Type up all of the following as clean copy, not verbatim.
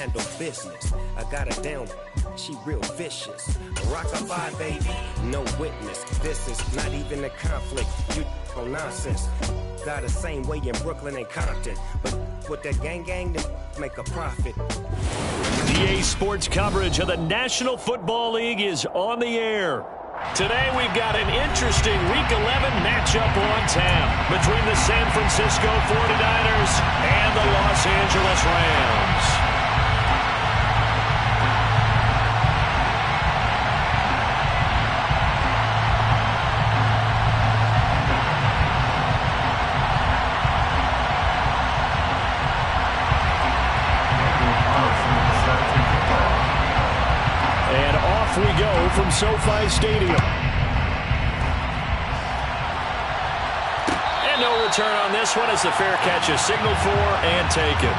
handle business. I got her down, she real vicious. Rock-a-bye, baby, no witness. This is not even a conflict. You on nonsense. Got the same way in Brooklyn and Compton. But with that gang, they make a profit. EA Sports coverage of the National Football League is on the air. Today we've got an interesting Week 11 matchup on tap between the San Francisco 49ers and the Los Angeles Rams. We go from SoFi Stadium. And no return on this one as the fair catch is signaled for and taken.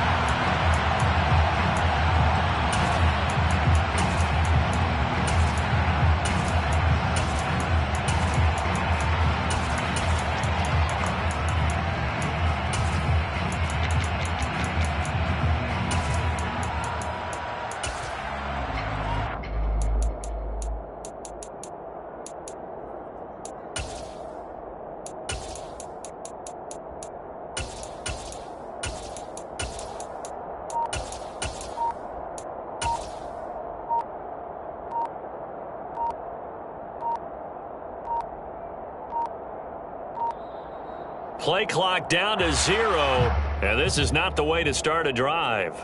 Play clock down to 0, and this is not the way to start a drive.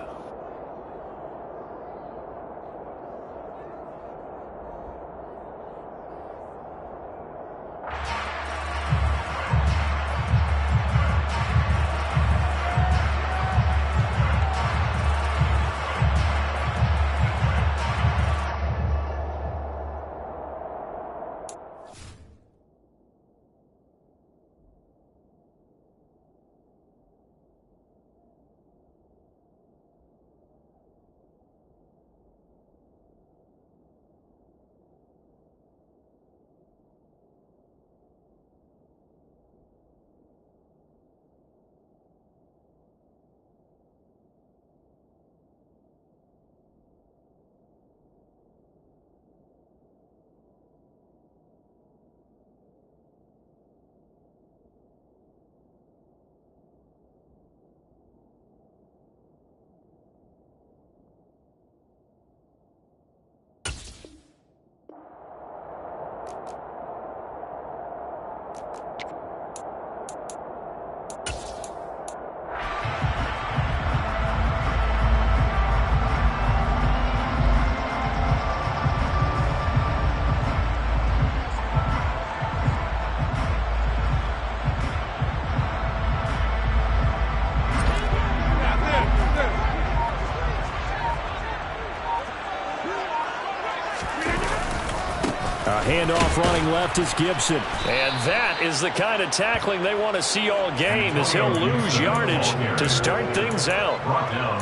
Handoff running left is Gibson. And that is the kind of tackling they want to see all game as he'll lose yardage to start things out.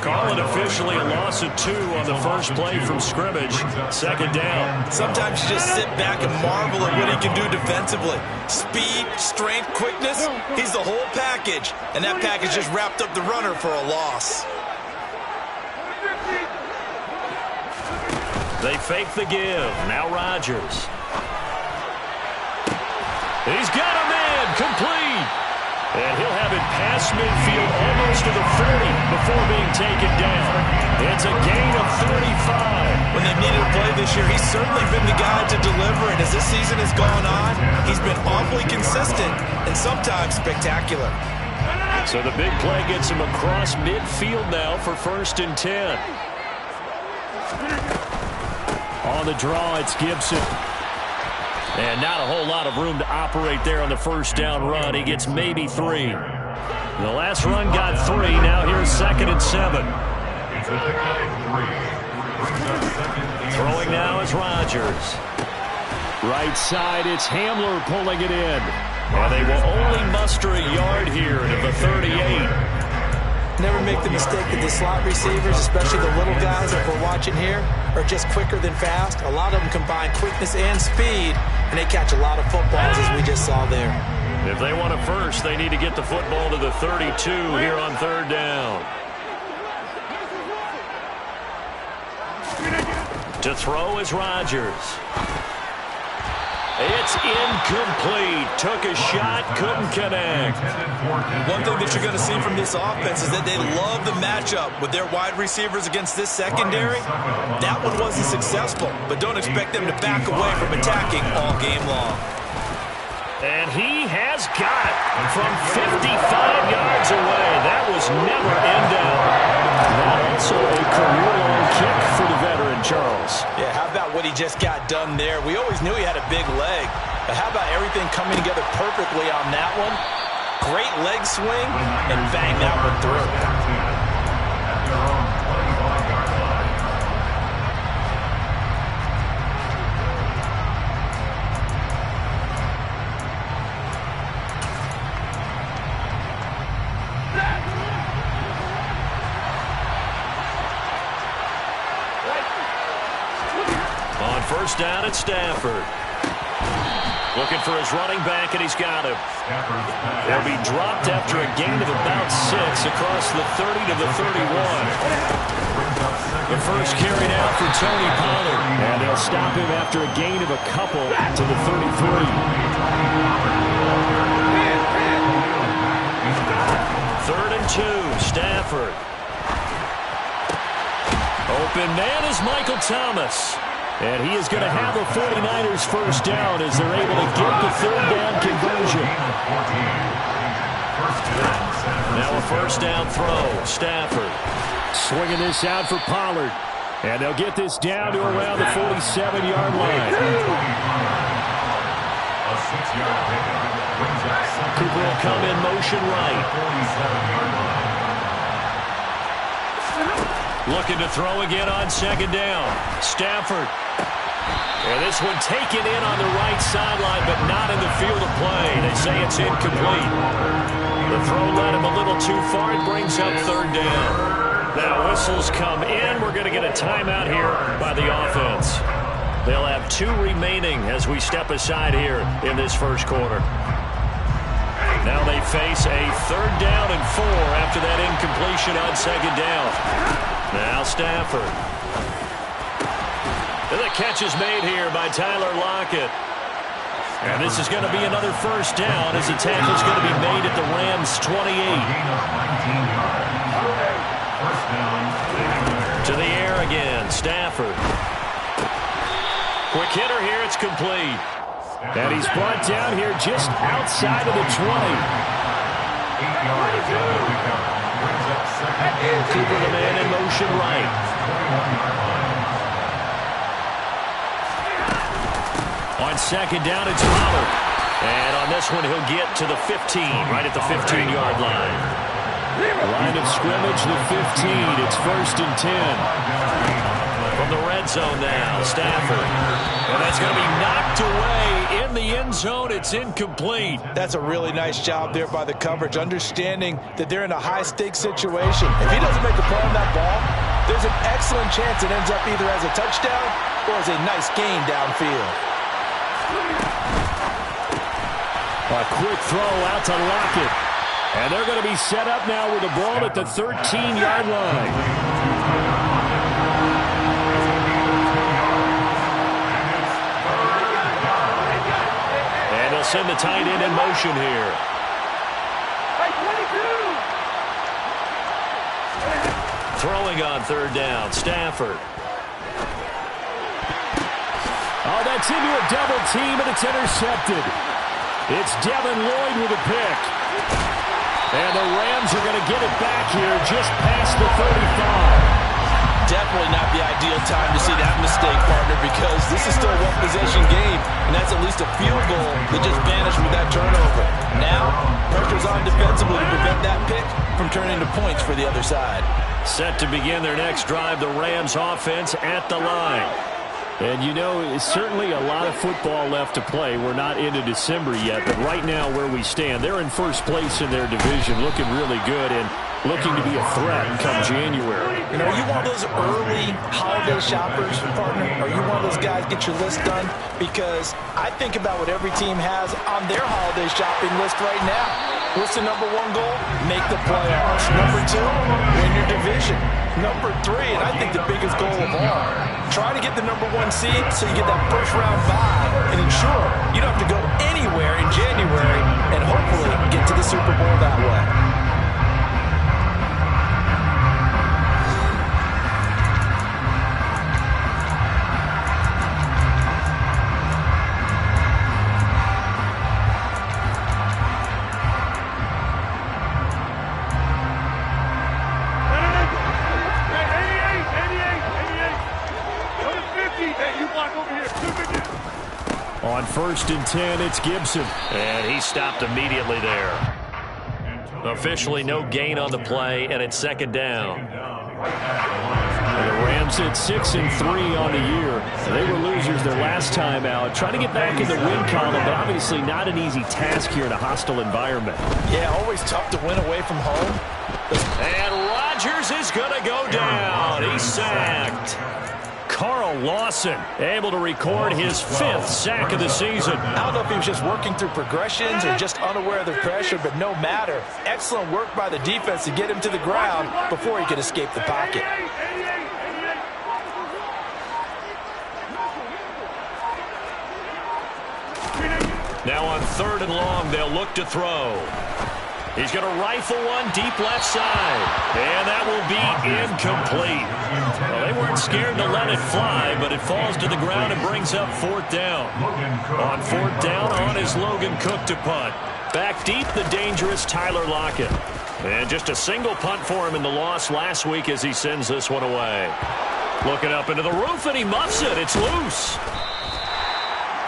Call it officially a loss of 2 on the first play from scrimmage. Second down. Sometimes you just sit back and marvel at what he can do defensively. Speed, strength, quickness, he's the whole package. And that package just wrapped up the runner for a loss. They fake the give. Now Rodgers. He's got a man complete. And he'll have it past midfield almost to the 40 before being taken down. It's a gain of 35. When they've needed a play this year, he's certainly been the guy to deliver. And as this season has gone on, he's been awfully consistent and sometimes spectacular. So the big play gets him across midfield now for 1st and 10. On the draw, it's Gibson. And not a whole lot of room to operate there on the first down run. He gets maybe 3. The last run got 3. Now here's 2nd and 7. Throwing now is Rodgers. Right side, it's Hamler pulling it in. And they will only muster a yard here at the 38. Never make the mistake that the slot receivers, especially the little guys that we're watching here, are just quicker than fast. A lot of them combine quickness and speed, and they catch a lot of footballs, as we just saw there. If they want a first, they need to get the football to the 32 here on 3rd down. To throw is Rodgers. It's incomplete. Took a shot, couldn't connect. One thing that you're going to see from this offense is that they love the matchup with their wide receivers against this secondary. That one wasn't successful, but don't expect them to back away from attacking all game long. And he has got from 55 yards away. That was never in doubt. That also a career-long kick for the veteran, Charles. Yeah, how about what he just got done there? We always knew he had a big leg, but how about everything coming together perfectly on that one? Great leg swing, and bang that one through. First down at Stafford. Looking for his running back, and he's got him. They'll be dropped after a gain of about 6 across the 30 to the 31. The first carry now for Tony Pollard. And they'll stop him after a gain of a couple to the 33. Third and 2, Stafford. Open man is Michael Thomas. And he is going to have the 49ers first down as they're able to get the third down conversion. Now a first down throw. Stafford swinging this out for Pollard. And they'll get this down to around the 47-yard line. Cooper will come in motion right. Looking to throw again on second down. Stafford. And this one taken in on the right sideline, but not in the field of play. They say it's incomplete. The throw led him a little too far. It brings up third down. Now whistles come in. We're going to get a timeout here by the offense. They'll have 2 remaining as we step aside here in this first quarter. Now they face a third down and 4 after that incompletion on second down. Now Stafford. And the catch is made here by Tyler Lockett. And this is going to be another first down as the tackle is going to be made at the Rams' 28. To the air again, Stafford. Quick hitter here, it's complete. And he's brought down here just outside of the 20. Cooper the man in motion right. On second down, it's Pollard. And on this one, he'll get to the 15, right at the 15-yard line. Line of scrimmage, the 15. It's first and 10. From the red zone now, Stafford. And that's going to be knocked away in the end zone. It's incomplete. That's a really nice job there by the coverage, understanding that they're in a high-stakes situation. If he doesn't make a play on that ball, there's an excellent chance it ends up either as a touchdown or as a nice gain downfield. A quick throw out to Lockett. And they're going to be set up now with the ball at the 13-yard line. And they'll send the tight end in motion here. Throwing on third down, Stafford. Oh, that's into a double team, and it's intercepted. It's Devin Lloyd with a pick. And the Rams are going to get it back here just past the 35. Definitely not the ideal time to see that mistake, partner, because this is still a one-possession game, and that's at least a field goal that just vanished with that turnover. Now, pressure's on defensively to prevent that pick from turning into points for the other side. Set to begin their next drive, the Rams offense at the line. And, you know, it's certainly a lot of football left to play. We're not into December yet, but right now where we stand, they're in first place in their division, looking really good and looking to be a threat come January. You know, are you one of those early holiday shoppers, partner? Are you one of those guys get your list done? Because I think about what every team has on their holiday shopping list right now. What's the number 1 goal? Make the playoffs. Number 2, win your division. Number 3, and I think the biggest goal of all, try to get get the #1 seed so you get that first-round bye and ensure you don't have to go anywhere in January and hopefully get to the Super Bowl that way. On 1st and 10, it's Gibson. And he stopped immediately there. Officially no gain on the play, and it's 2nd down. And the Rams at 6-3 on the year. They were losers their last time out. Trying to get back in the win column, but obviously not an easy task here in a hostile environment. Yeah, always tough to win away from home. And Rodgers is going to go down. He's sacked. Carl Lawson able to record his 5th sack of the season. I don't know if he was just working through progressions or just unaware of the pressure, but no matter. Excellent work by the defense to get him to the ground before he could escape the pocket. Now on 3rd and long, they'll look to throw. He's going to rifle one deep left side. And that will be incomplete. Well, they weren't scared to let it fly, but it falls to the ground and brings up 4th down. On 4th down, on is Logan Cook to punt. Back deep, the dangerous Tyler Lockett. And just a single punt for him in the loss last week as he sends this one away. Looking up into the roof, and he muffs it. It's loose.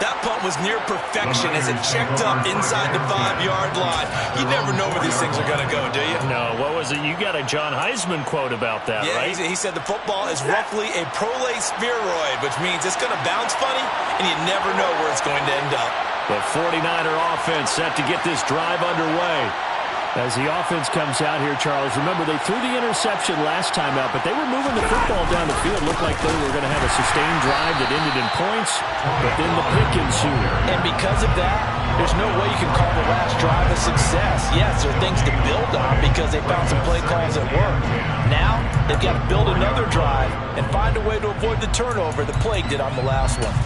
That punt was near perfection as it checked up inside the 5-yard line. You never know where these things are going to go, do you? No, what was it? You got a John Heisman quote about that, right? Yeah, he said the football is roughly a prolate spheroid, which means it's going to bounce funny, and you never know where it's going to end up. The 49er offense set to get this drive underway. As the offense comes out here, Charles, remember they threw the interception last time out, but they were moving the football down the field. Looked like they were going to have a sustained drive that ended in points, but then the pick ensued. And because of that, there's no way you can call the last drive a success. Yes, there are things to build on because they found some play calls that work. Now, they've got to build another drive and find a way to avoid the turnover the Plague did on the last one.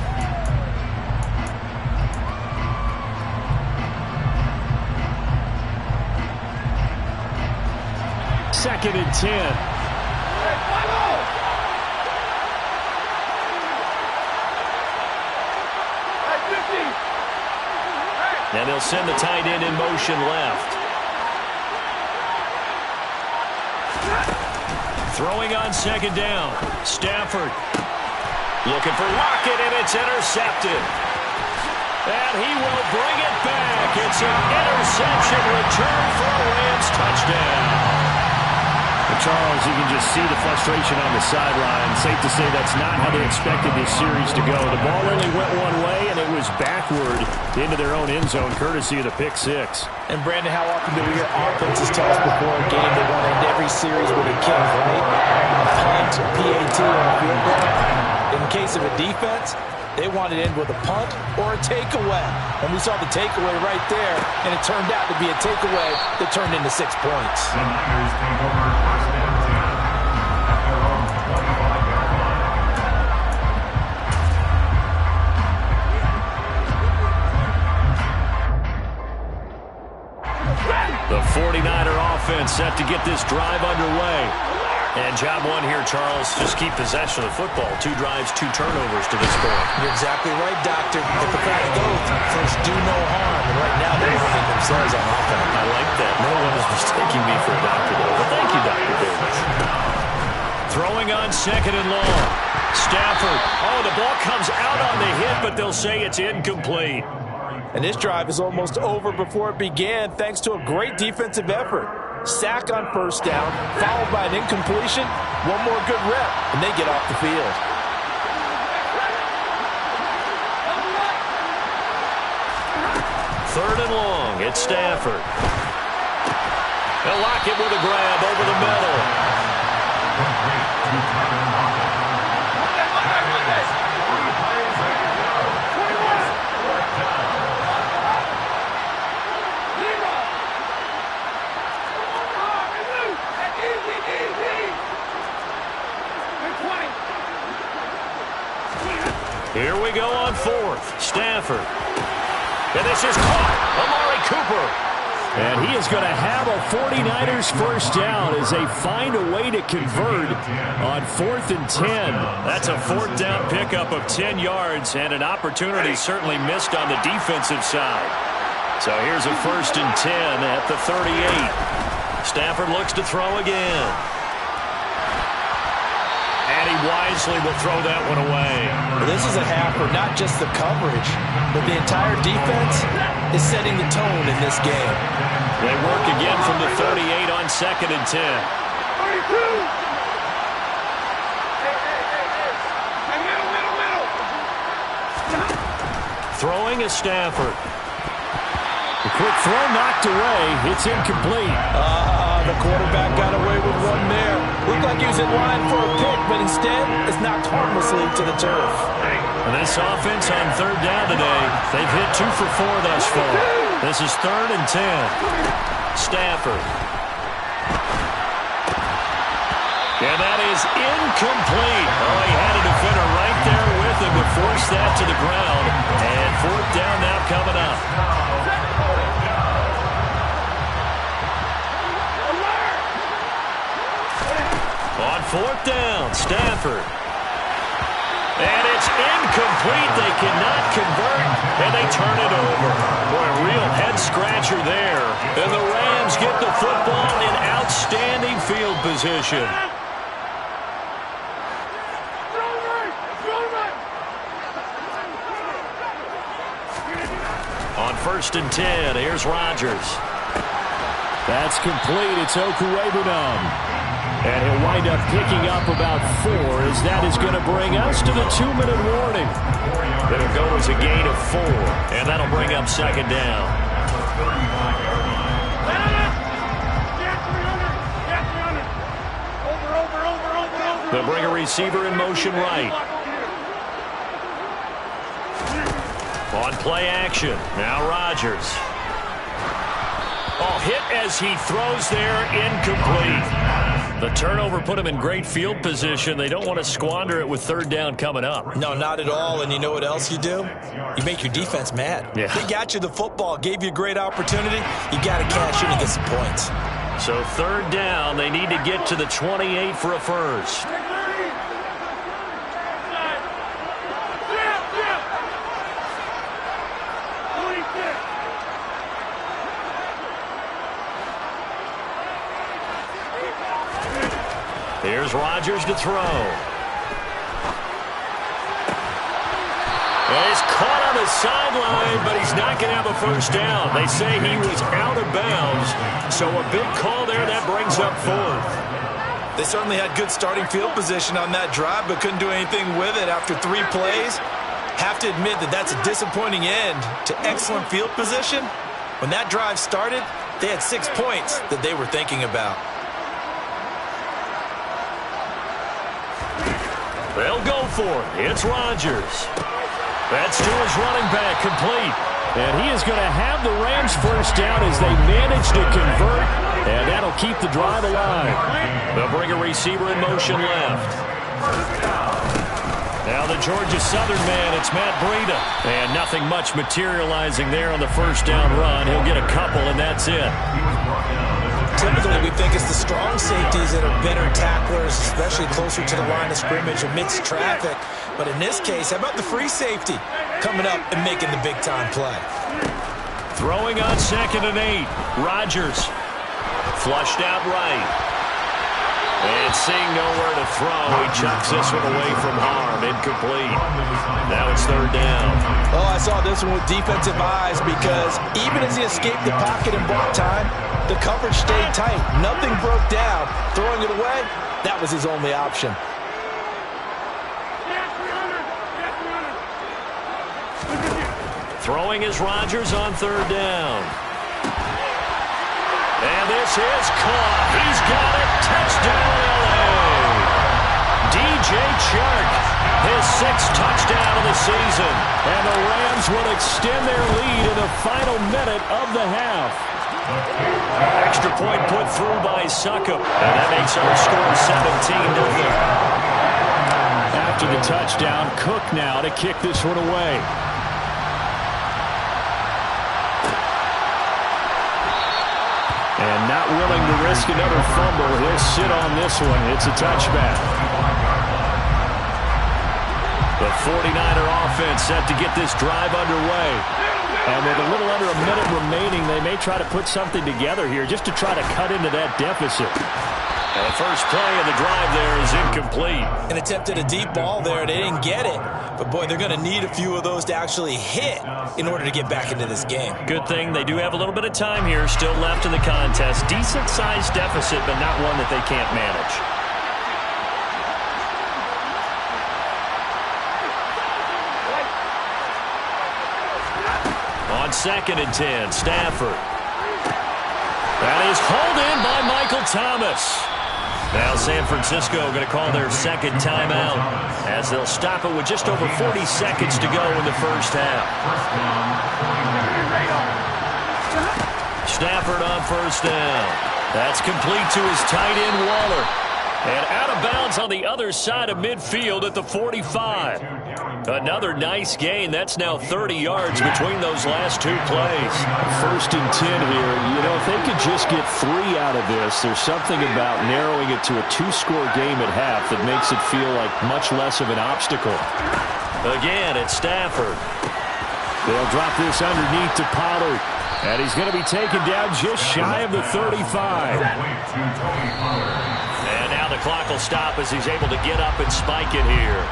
2nd and 10. And they'll send the tight end in motion left. Throwing on 2nd down. Stafford looking for Lockett, and it's intercepted. And he will bring it back. It's an interception return for a Rams touchdown. Charles, you can just see the frustration on the sideline. Safe to say that's not how they expected this series to go. The ball only went one way, and it was backward into their own end zone, courtesy of the pick 6. And, Brandon, how often do we hear offenses tell us before a game they want to end every series with a kick, right? A punt, a PAT, or a field goal. In case of a defense, they want to end with a punt or a takeaway. And we saw the takeaway right there, and it turned out to be a takeaway that turned into 6 points. The Niners take over first and 10 at their own 25-yard line. The 49er offense set to get this drive underway. And job one here, Charles, just keep possession of the football. 2 drives, 2 turnovers to this point. You're exactly right, Doctor. But the fact goes, first do no harm. And right now they're hurting themselves on offense. I like that. No one is mistaking me for a doctor, though. But thank you, Dr. Davis. Throwing on 2nd and long. Stafford. Oh, the ball comes out on the hit, but they'll say it's incomplete. And this drive is almost over before it began thanks to a great defensive effort. Sack on 1st down, followed by an incompletion, one more good rep, and they get off the field. Third and long, it's Stafford. They'll lock it with a grab over the middle. Here we go on fourth. Stafford. And this is caught. Amari Cooper. And he is going to have a 49ers first down as they find a way to convert on 4th and 10. That's a 4th down pickup of 10 yards and an opportunity certainly missed on the defensive side. So here's a 1st and 10 at the 38. Stafford looks to throw again. And he wisely will throw that one away. This is a half where not just the coverage, but the entire defense is setting the tone in this game. They work again from the 38 on 2nd and 10. 32. Throwing is Stafford. The quick throw knocked away. It's incomplete. The quarterback got away with one there. Looked like he was in line for a pick, but instead it's knocked harmlessly to the turf. And this offense on 3rd down today, they've hit 2 for 4 thus far. This is 3rd and 10. Stafford. And that is incomplete. Oh, he had a defender right there with him to force that to the ground. And 4th down now coming up. On 4th down, Stafford. And it's incomplete. They cannot convert, and they turn it over. Boy, a real head-scratcher there. And the Rams get the football in outstanding field position. On 1st and 10, here's Rodgers. That's complete. It's Okuwebunam. And he'll wind up picking up about 4 as that is going to bring us to the 2-minute warning. It'll go as a gain of 4, and that'll bring up 2nd down. They'll bring a receiver in motion right. On play action, now Rodgers. Oh, hit as he throws there, incomplete. The turnover put him in great field position. They don't want to squander it with 3rd down coming up. No, not at all. And you know what else you do? You make your defense mad. Yeah. They got you the football, gave you a great opportunity. You got to cash in and get some points. So 3rd down, they need to get to the 28 for a first. Here's Rodgers to throw. And he's caught on the sideline, but he's not going to have a first down. They say he was out of bounds, so a big call there. That brings up 4th. They certainly had good starting field position on that drive, but couldn't do anything with it after 3 plays. Have to admit that that's a disappointing end to excellent field position. When that drive started, they had 6 points that they were thinking about. They'll go for it. It's Rodgers. That's to his running back, complete. And he is going to have the Rams first down as they manage to convert, and that'll keep the drive alive. They'll bring a receiver in motion left. Now the Georgia Southern man, it's Matt Breida. And nothing much materializing there on the first down run. He'll get a couple, and that's it. Typically, we think it's the strong safeties that are better tacklers, especially closer to the line of scrimmage amidst traffic. But in this case, how about the free safety coming up and making the big-time play? Throwing on 2nd and 8. Rodgers flushed out right. And seeing nowhere to throw, he chucks this one away from harm. Incomplete. Now it's 3rd down. Oh, I saw this one with defensive eyes because even as he escaped the pocket and bought time, the coverage stayed tight. Nothing broke down. Throwing it away, that was his only option. Throwing is Rodgers on 3rd down. And this is caught. He's got it. Touchdown, L.A. D.J. Chark, his 6th touchdown of the season. And the Rams will extend their lead in the final minute of the half. Extra point put through by Succop. And that makes our score 17-0. after the touchdown. Cook now to kick this one away. And not willing to risk another fumble. He'll sit on this one. It's a touchback. The 49er offense set to get this drive underway. And with a little under a minute remaining, they may try to put something together here just to try to cut into that deficit. And the first play of the drive there is incomplete. An attempt at a deep ball there. They didn't get it. But, boy, they're going to need a few of those to actually hit in order to get back into this game. Good thing they do have a little bit of time here still left in the contest. Decent-sized deficit, but not one that they can't manage. On 2nd and 10, Stafford. That is hauled in by Michael Thomas. Now San Francisco going to call their second timeout as they'll stop it with just over 40 seconds to go in the first half. Stafford on first down. That's complete to his tight end, Waller. And out of bounds on the other side of midfield at the 45. Another nice gain. That's now 30 yards between those last two plays. 1st and 10 here. You know, if they could just get 3 out of this, there's something about narrowing it to a 2-score game at half that makes it feel like much less of an obstacle. Again, it's Stafford. They'll drop this underneath to Pollard. And he's going to be taken down just shy of the 35. And now the clock will stop as he's able to get up and spike it here.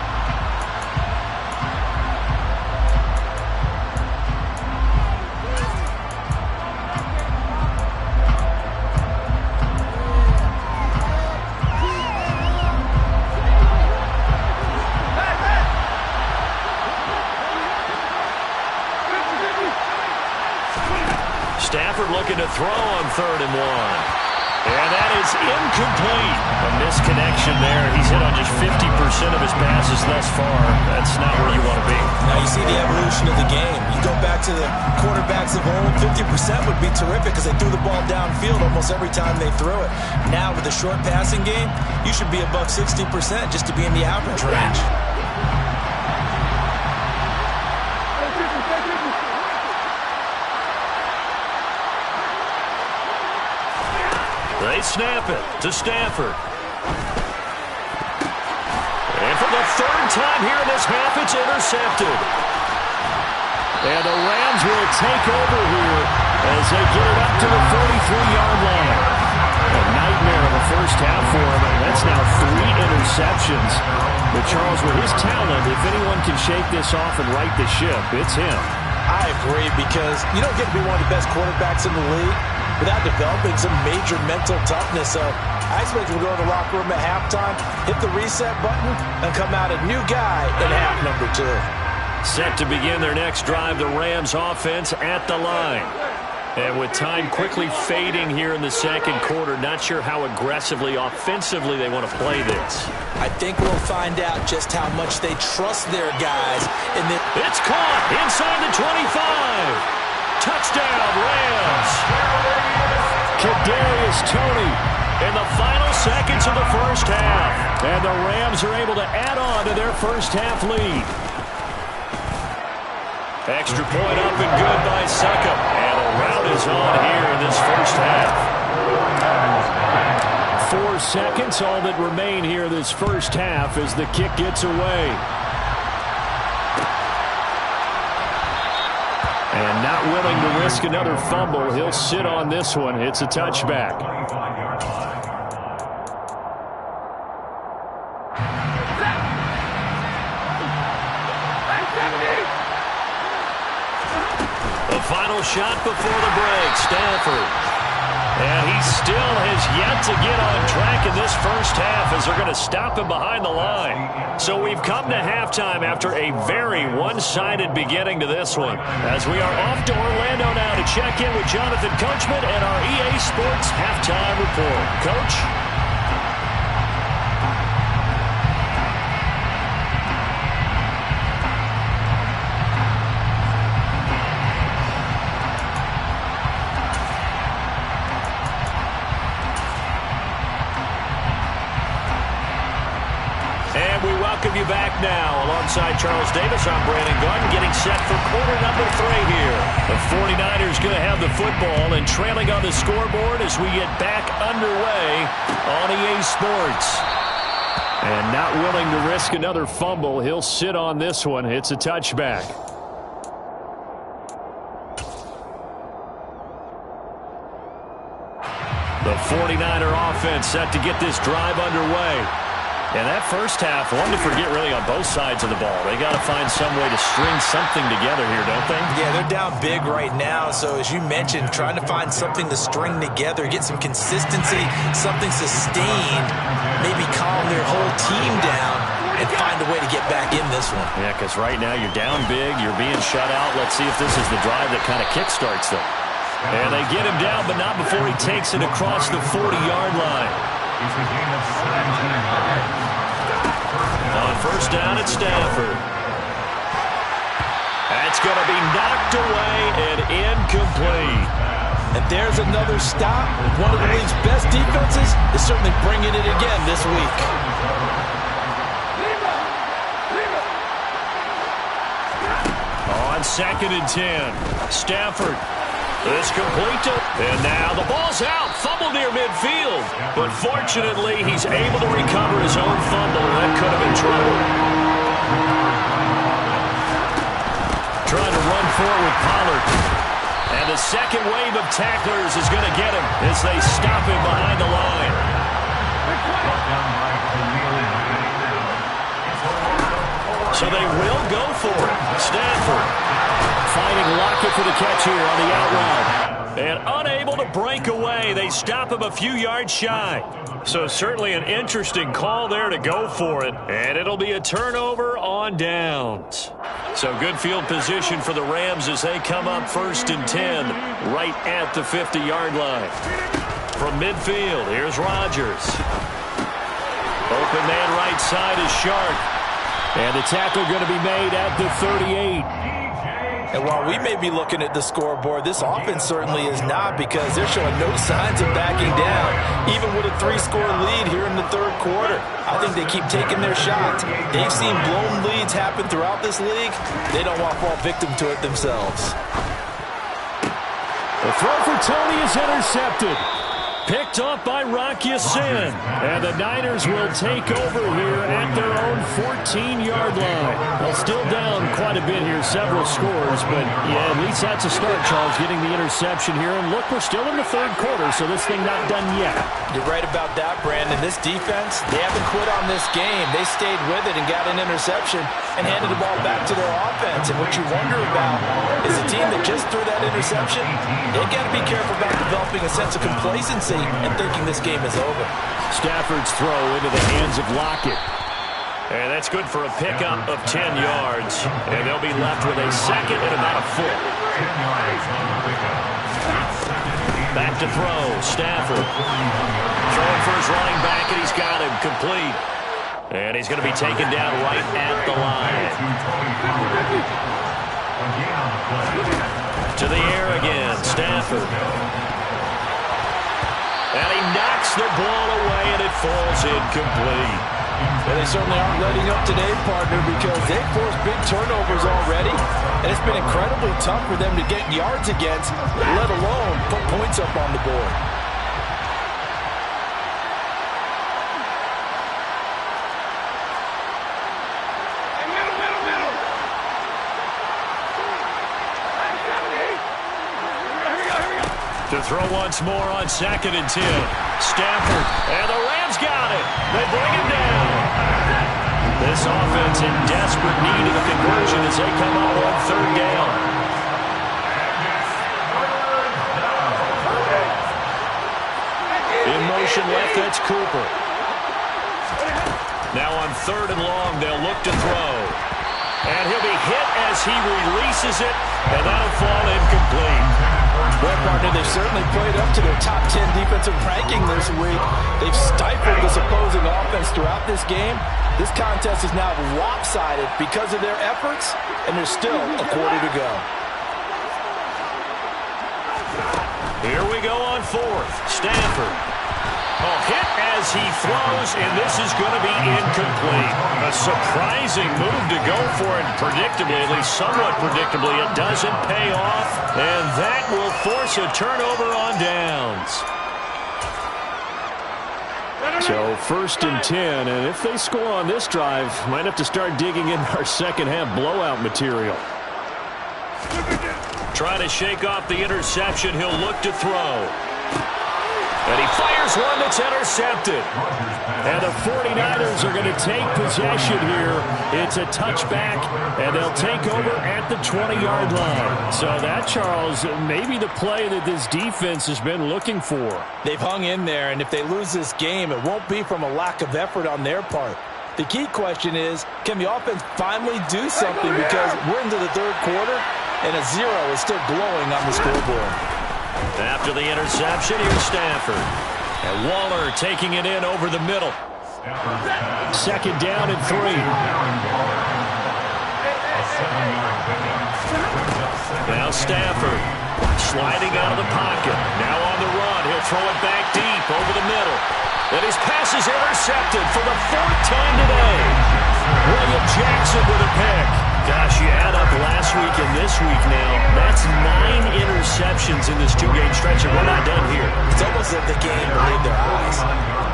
Stafford looking to throw on 3rd and 1. And that is incomplete. A misconnection there. He's hit on just 50% of his passes thus far. That's not where you want to be. Now you see the evolution of the game. You go back to the quarterbacks of old, 50% would be terrific because they threw the ball downfield almost every time they threw it. Now with the short passing game, you should be above 60% just to be in the average range. They snap it to Stafford. And for the 3rd time here in this half, it's intercepted. And the Rams will take over here as they get it up to the 43-yard line. A nightmare of a first half for him, and that's now 3 interceptions. But Charles, with his talent, if anyone can shake this off and right the ship, it's him. I agree, because you don't get to be one of the best quarterbacks in the league without developing some major mental toughness. So I expect him to go in the locker room at halftime, hit the reset button, and come out a new guy in half number 2. Set to begin their next drive, the Rams offense at the line. And with time quickly fading here in the second quarter, not sure how aggressively, offensively they want to play this. I think we'll find out just how much they trust their guys. It's caught inside the 25. Touchdown, Rams. Kadarius Toney in the final seconds of the first half. And the Rams are able to add on to their first half lead. Extra point up and good by Succop. And a rout is on here in this first half. 4 seconds, all that remain here this first half as the kick gets away. And not willing to risk another fumble, he'll sit on this one. It's a touchback. The final shot before the break, Stafford. And he still has yet to get on track in this first half as they're going to stop him behind the line. So we've come to halftime after a very one-sided beginning to this one. As we are off to Orlando now to check in with Jonathan Coachman and our EA Sports Halftime Report. Coach? You back back now. Alongside Charles Davis, I'm Brandon Gaudin, getting set for quarter number 3 here. The 49ers going to have the football and trailing on the scoreboard as we get back underway on EA Sports. And not willing to risk another fumble, he'll sit on this one. It's a touchback. The 49er offense set to get this drive underway. And that first half, one to forget really on both sides of the ball. They got to find some way to string something together here, don't they? Yeah, they're down big right now. So as you mentioned, trying to find something to string together, get some consistency, something sustained, maybe calm their whole team down and find a way to get back in this one. Yeah, because right now you're down big, you're being shut out. Let's see if this is the drive that kind of kickstarts them. And they get him down, but not before he takes it across the 40-yard line. It's a gain of 17 yards. On first down at Stanford. That's going to be knocked away and incomplete. And there's another stop. One of the league's best defenses is certainly bringing it again this week. On 2nd and 10, Stafford. This complete to, and now the ball's out. Fumble near midfield. But fortunately, he's able to recover his own fumble, and that could have been trouble. Trying to run forward, Pollard. And the second wave of tacklers is going to get him as they stop him behind the line. So they will go for it. Stanford finding Lockett for the catch here on the out route. And unable to break away. They stop him a few yards shy. So certainly an interesting call there to go for it. And it'll be a turnover on downs. So good field position for the Rams as they come up 1st and 10 right at the 50-yard line. From midfield, here's Rodgers. Open man right side is Sharp. And the tackle going to be made at the 38. And while we may be looking at the scoreboard, this offense certainly is not, because they're showing no signs of backing down, even with a 3-score lead here in the 3rd quarter. I think they keep taking their shots. They've seen blown leads happen throughout this league. They don't want to fall victim to it themselves. The throw for Tony is intercepted. Picked off by Rock Ya-Sin. And the Niners will take over here at their own 14-yard line. Well, still down quite a bit here, several scores, but yeah, at least that's a start, Charles, getting the interception here. And look, we're still in the 3rd quarter, so this thing not done yet. You're right about that, Brandon. This defense, they haven't quit on this game. They stayed with it and got an interception and handed the ball back to their offense. And what you wonder about is a team that just threw that interception, they got to be careful about developing a sense of complacency and thinking this game is over. Stafford's throw into the hands of Lockett. And that's good for a pickup of 10 yards. And they'll be left with a 2nd and about a foot. Back to throw, Stafford. Throwing for his running back, and he's got him complete. And he's going to be taken down right at the line. To the air again, Stafford. And he knocks the ball away, and it falls incomplete. Well, they certainly aren't letting up today, partner, because they've forced big turnovers already, and it's been incredibly tough for them to get yards against, let alone put points up on the board. To throw once more on 2nd and 10. Stafford, and the Rams got it. They bring him down. This offense in desperate need of a conversion as they come up on 3rd down. In motion left, that's Cooper. Now on 3rd and long, they'll look to throw. And he'll be hit as he releases it, and that'll fall incomplete. Well, partner, they've certainly played up to their top 10 defensive ranking this week. They've stifled this opposing offense throughout this game. This contest is now lopsided because of their efforts, and there's still a quarter to go. Here we go on 4th. Stanford. Oh, hit as as he throws, and this is going to be incomplete. A surprising move to go for it, predictably, at least somewhat predictably. It doesn't pay off, and that will force a turnover on downs. So 1st and 10, and if they score on this drive, might have to start digging in our second half blowout material. Trying to shake off the interception, he'll look to throw. And he fires one that's intercepted. And the 49ers are going to take possession here. It's a touchback, and they'll take over at the 20-yard line. So that, Charles, maybe the play that this defense has been looking for. They've hung in there, and if they lose this game, it won't be from a lack of effort on their part. The key question is, can the offense finally do something? Because we're into the 3rd quarter, and a 0 is still glowing on the scoreboard. After the interception, here's Stafford. And Waller taking it in over the middle. 2nd down and 3. Now Stafford sliding out of the pocket. Now on the run. He'll throw it back deep over the middle. And his pass is intercepted for the 4th time today. William Jackson with a pick. Gosh, you add up last week and this week now. That's 9 interceptions in this 2-game stretch, and we're not done here. It's almost like the game believed their eyes.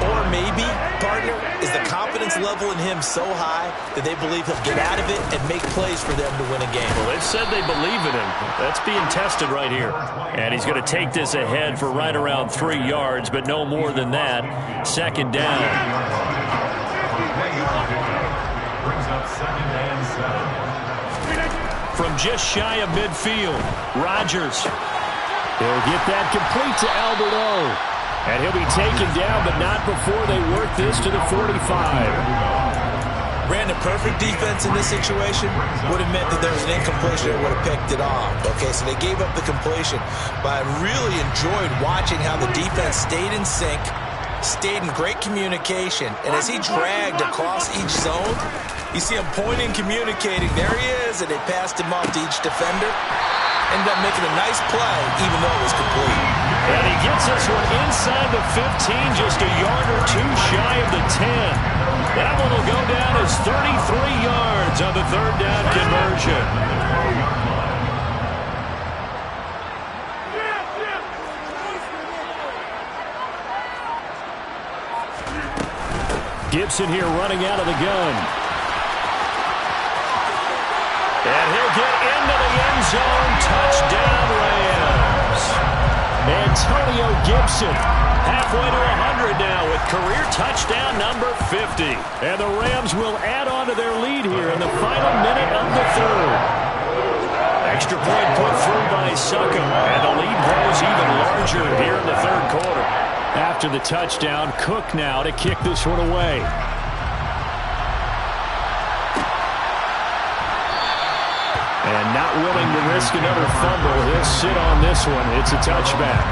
Or maybe, partner, is the confidence level in him so high that they believe he'll get out of it and make plays for them to win a game. Well, they've said they believe in him. That's being tested right here. And he's going to take this ahead for right around 3 yards, but no more than that. 2nd down. Brings up 2nd and 7. From just shy of midfield, Rodgers. They'll get that complete to Albert O. And he'll be taken down, but not before they work this to the 45. Brandon, perfect defense in this situation would have meant that there was an incompletion that would have picked it off. Okay, so they gave up the completion, but I really enjoyed watching how the defense stayed in sync, stayed in great communication, and as he dragged across each zone, you see him pointing, communicating. There he is, and they passed him off to each defender. Ended up making a nice play, even though it was complete. And he gets this one inside the 15, just a yard or 2 shy of the 10. That one will go down as 33 yards on the 3rd down conversion. Gibson here running out of the gun. And he'll get into the end zone. Touchdown, Rams. Antonio Gibson. Halfway to 100 now with career touchdown number 50. And the Rams will add on to their lead here in the final minute of the 3rd. Extra point put through by Succop. And the lead grows even larger here in the 3rd quarter. After the touchdown, Cook now to kick this one away. And not willing to risk another fumble, he'll sit on this one. It's a touchback.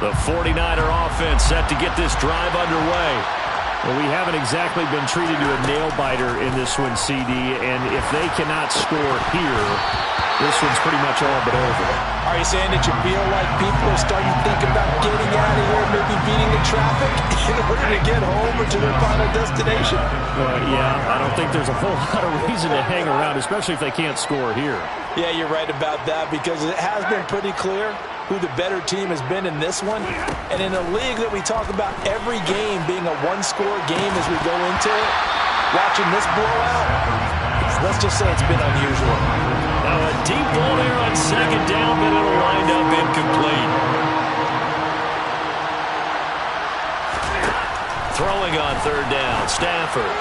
The 49er offense set to get this drive underway. Well, we haven't exactly been treated to a nail-biter in this one, CD, and if they cannot score here, this one's pretty much all but over. Are you saying that you feel like people are starting to think about getting out of here, maybe beating the traffic in order to get home or to their final destination? Yeah, I don't think there's a whole lot of reason to hang around, especially if they can't score here. Yeah, you're right about that, because it has been pretty clear who the better team has been in this one. And in a league that we talk about every game being a one-score game as we go into it, watching this blowout, let's just say it's been unusual. Now a deep ball there on 2nd down, but it'll wind up incomplete. Throwing on 3rd down, Stafford.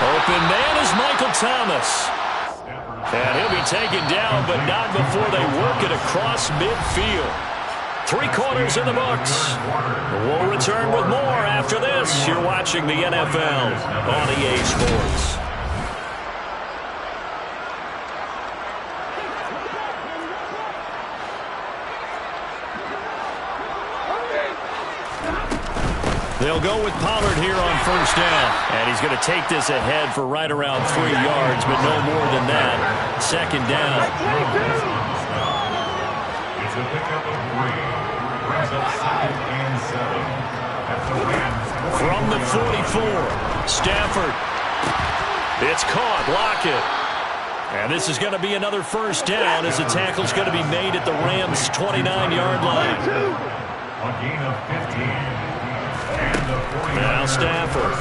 Open man is Michael Thomas. And he'll be taken down, but not before they work it across midfield. 3 quarters in the books. We'll return with more after this. You're watching the NFL on EA Sports. They'll go with Pollard here on first down. And he's going to take this ahead for right around 3 yards, but no more than that. Second down. It's a pickup of 3. Brings up 2nd and 7. At the Rams. From the 44, Stafford. It's caught. Lockett. And this is going to be another first down as the tackle's going to be made at the Rams' 29-yard line. A gain of 15. Now Stafford.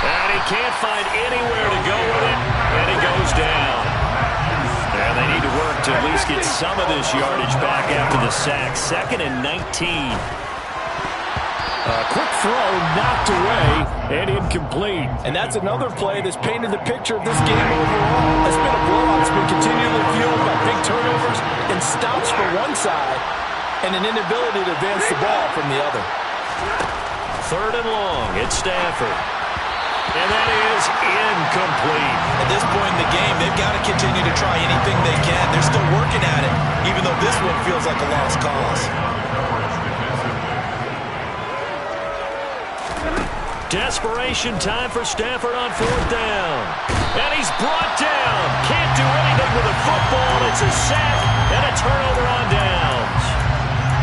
And he can't find anywhere to go with it. And he goes down. And they need to work to at least get some of this yardage back after the sack. 2nd and 19. A quick throw knocked away and incomplete. And that's another play that's painted the picture of this game overall. It's been a blowout. It's been continually fueled by big turnovers and stops for one side and an inability to advance the ball from the other. 3rd and long. It's Stafford. And that is incomplete. At this point in the game, they've got to continue to try anything they can. They're still working at it, even though this one feels like a lost cause. Desperation time for Stafford on 4th down. And he's brought down. Can't do anything with a football. It's a sack and a turnover on downs.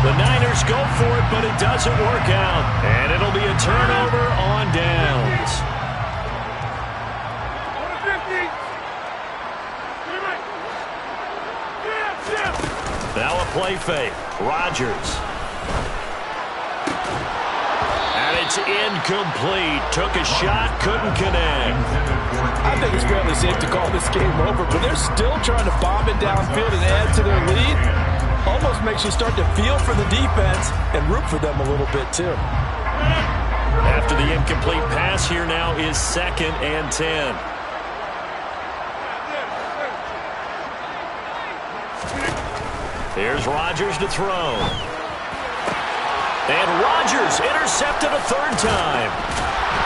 The Niners go for it, but it doesn't work out. And it'll be a turnover on downs. Now a play fake. Rodgers. And it's incomplete. Took a shot, couldn't connect. I think it's fairly safe to call this game over, but they're still trying to bomb it downfield and add to their lead. Almost makes you start to feel for the defense and root for them a little bit, too. After the incomplete pass, here now is 2nd and 10. Here's Rodgers to throw. And Rodgers intercepted a 3rd time.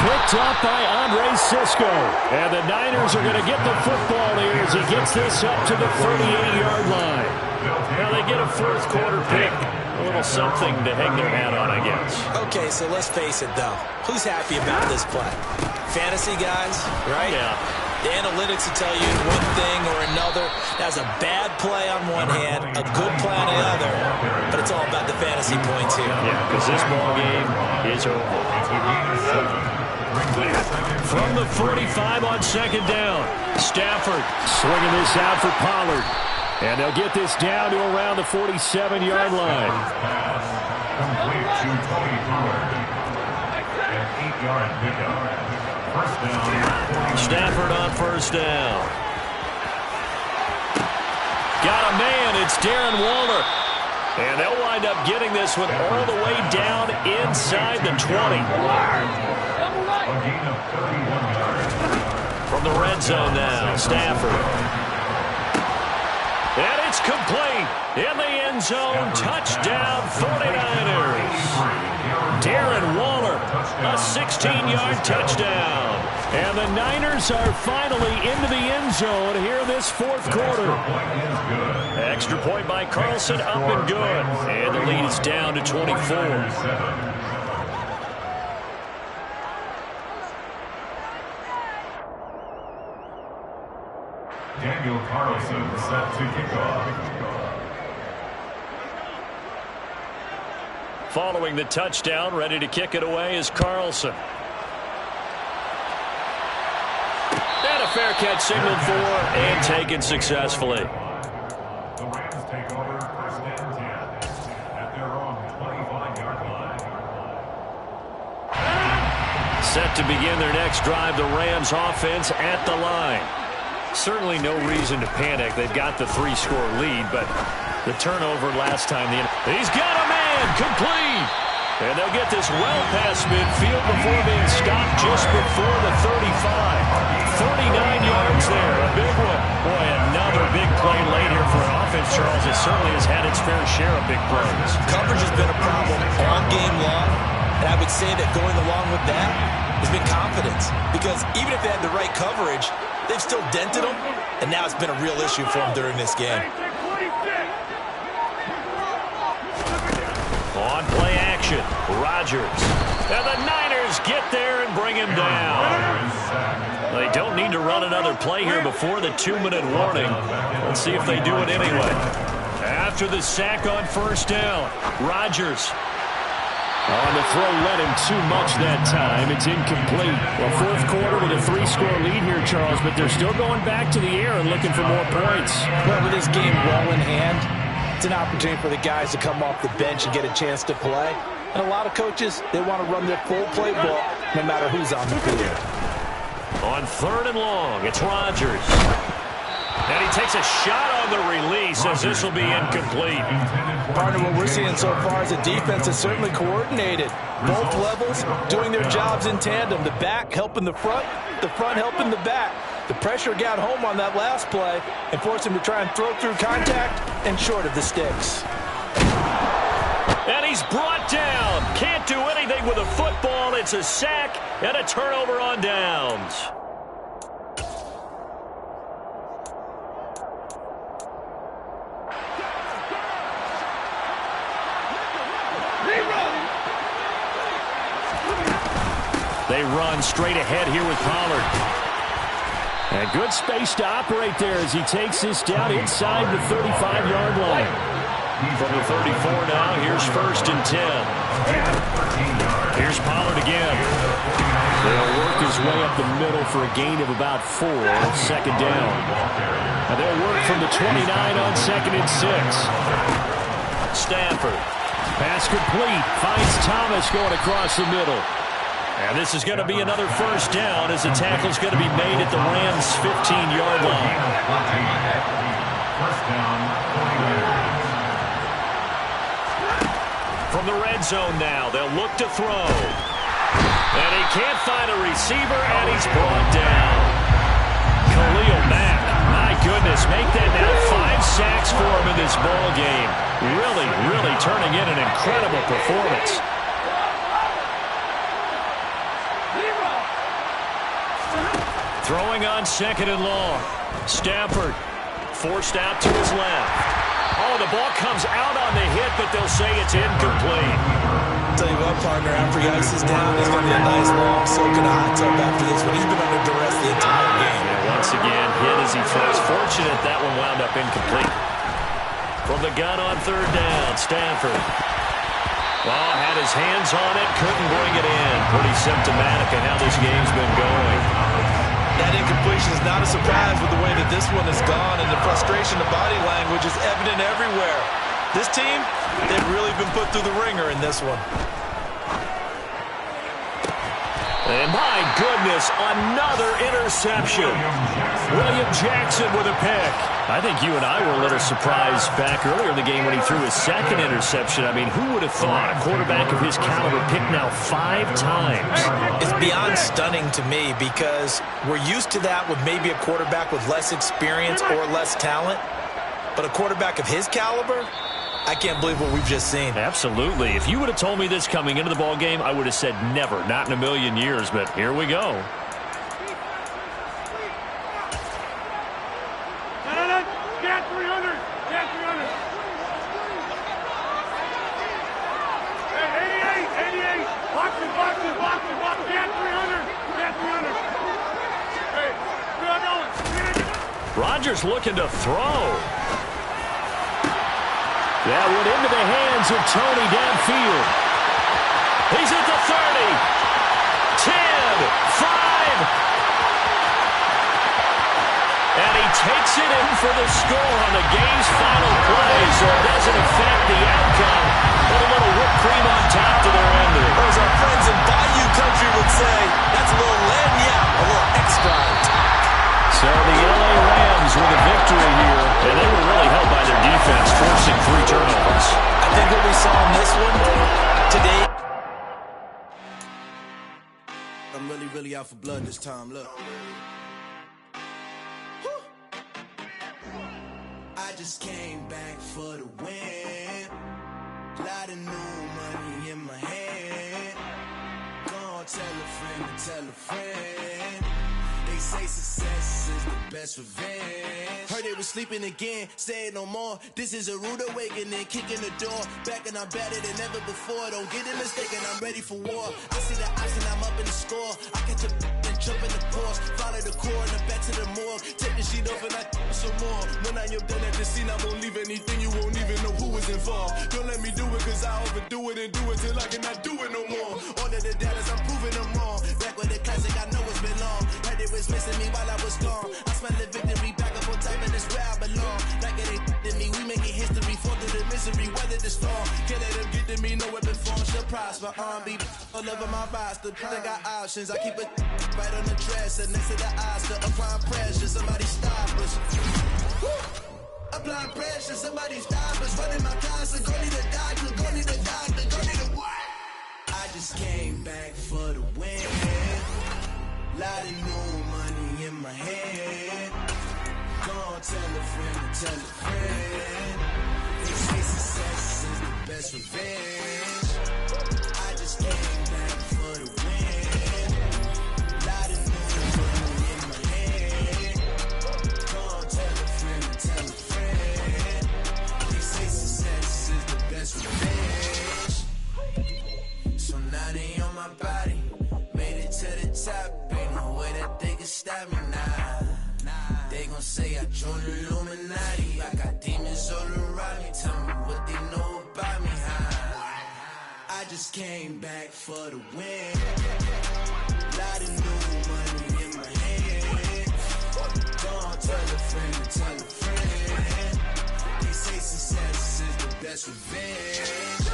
Picked up by Andre Cisco. And the Niners are going to get the football here as he gets this up to the 38-yard line. Now they get a 4th quarter pick. A little something to hang their hat on, I guess. Okay, so let's face it, though. Who's happy about this play? Fantasy guys, right? Yeah. The analytics will tell you one thing or another. That's a bad play on one hand, a good play on the other, but it's all about the fantasy points here. Yeah, because this ball game is over. From the 45 on 2nd down, Stafford swinging this out for Pollard. And they'll get this down to around the 47-yard line. Complete to Tony Pollard. An 8-yard pickup. First down. Stafford on first down. Got a man. It's Darren Waller. And they'll wind up getting this one all the way down inside the 20. A gain of 31 yards. From the red zone now, Stafford. And it's complete. In the end zone, touchdown 49ers. Darren Waller, a 16-yard touchdown. And the Niners are finally into the end zone here in this 4th quarter. Extra point by Carlson, up and good. And the lead is down to 24. Daniel Carlson set to kick off. Following the touchdown, ready to kick it away is Carlson. And a fair catch signaled for and taken successfully. The Rams take over 1st and 10 at their own 25-yard line. Set to begin their next drive, the Rams offense at the line. Certainly no reason to panic. They've got the 3-score lead, but the turnover last time. He's got a man, complete. And they'll get this well past midfield before being stopped just before the 35. 39 yards there, a big one. Boy, another big play late here for an offense, Charles. It certainly has had its fair share of big plays. Coverage has been a problem all game long, and I would say that going along with that has been confidence. Because even if they had the right coverage, they've still dented them, and now it's been a real issue for them during this game. On play action. action. Rodgers. And the Niners get there and bring him down. They don't need to run another play here before the 2-minute warning. Let's see if they do it anyway. After the sack on first down, Rodgers. On the throw led him too much that time. It's incomplete. Well, fourth quarter with a 3-score lead here, Charles, but they're still going back to the air and looking for more points. Well, with this game well in hand, it's an opportunity for the guys to come off the bench and get a chance to play. And a lot of coaches, they want to run their full playbook no matter who's on the field. On third and long, it's Rodgers. And he takes a shot on the release as this will be incomplete. Partner, what we're seeing so far is a defense that's certainly coordinated. Both levels doing their jobs in tandem. The back helping the front helping the back. The pressure got home on that last play and forced him to try and throw through contact and short of the sticks. And he's brought down. Can't do anything with a football. It's a sack and a turnover on downs. They run straight ahead here with Pollard. And good space to operate there as he takes this down inside the 35-yard line. From the 34 now, here's first and 10. Here's Pollard again. They'll work his way up the middle for a gain of about 4, second down. And they'll work from the 29 on second and 6. Stafford. Pass complete. Finds Thomas going across the middle. And this is going to be another first down as the tackle's going to be made at the Rams' 15-yard line. First down, 49ers. From the red zone now, they'll look to throw. And he can't find a receiver, and he's brought down. Khalil Mack, my goodness, make that now 5 sacks for him in this ball game. Really, really turning in an incredible performance. Throwing on second and long. Stafford forced out to his left. Oh, the ball comes out on the hit, but they'll say it's incomplete. Tell you what, partner, after he ices down, he's going to be a nice long soak in a hot tub after this one. He's been under duress the entire game. And once again, hit as he throws. Fortunate that one wound up incomplete. From the gun on third down, Stafford. Oh, had his hands on it, couldn't bring it in. Pretty symptomatic of how this game's been going. That incompletion is not a surprise with the way that this one has gone, and the frustration, the body language is evident everywhere. This team, they've really been put through the ringer in this one. And my goodness, another interception. William Jackson with a pick. I think you and I were a little surprised back earlier in the game when he threw his second interception. I mean, who would have thought a quarterback of his caliber picked now 5 times? It's beyond stunning to me because we're used to that with maybe a quarterback with less experience or less talent. But a quarterback of his caliber, I can't believe what we've just seen. Absolutely. If you would have told me this coming into the ball game, I would have said never, not in a million years. But here we go. Get 300! Get 300! Hey, 88! Box it! Get 300! Get 300! Hey, we are going! Rodgers looking to throw. That went into the hands of Tony downfield. He's at the 30. 10, 5. And he takes it in for the score on the game's final play, so it doesn't affect the outcome. But a little whipped cream on top to their ending. Or as our friends in Bayou Country would say, that's a little lagniappe, a little extra on top. So the LA Rams with a victory here, and they were really helped by their defense, forcing 3 turnovers. I think what we saw in this one today. I'm really out for blood this time, look. I just came back for the win. Lot of new money in my hand. Go on, tell a friend to tell a friend. They say success is the best revenge. Heard they was sleeping again, say it no more. This is a rude awakening, kicking the door. Back and I'm better than ever before. Don't get it mistaken, I'm ready for war. I see the option, I'm up in the score. I catch a and jump in the pause. Follow the core and then back to the morgue. Take the sheet off and I some more. When I am done at the scene, I won't leave anything. You won't even know who is involved. Don't let me do it, cause I overdo it and do it till I cannot do it no more. All of the Dallas, I'm proving them wrong. Back with the classic, I know it's been long. Heard it was missing me while I was gone. I smell the victory, back up on time, and it's where I belong. Like it ain't to me, we making history. Fall through the misery, weather the storm. Can't let them get to me, no weapon form shall prosper. R&B all over my roster. I got options, I keep it right on the dresser. Next to the Oscar, applying pressure, somebody stop us. Applying pressure, somebody stop us. Running my closet, go need a doctor, go need a doctor, go need a what? I just came back for the win. Lot of new money in my head. Go tell a friend, tell a friend. They say success is the best revenge. I just came back for the win. Lot of new money in my head. Go tell a friend, tell a friend. They say success is the best revenge. So now they on my body. Made it to the top. Ain't no way that they can stop me now. They gon' say I joined the Illuminati. I got demons all around me. Tell me what they know about me, huh? I just came back for the win. Lot of new money in my hand. Don't tell a friend, tell a friend. They say success is the best revenge.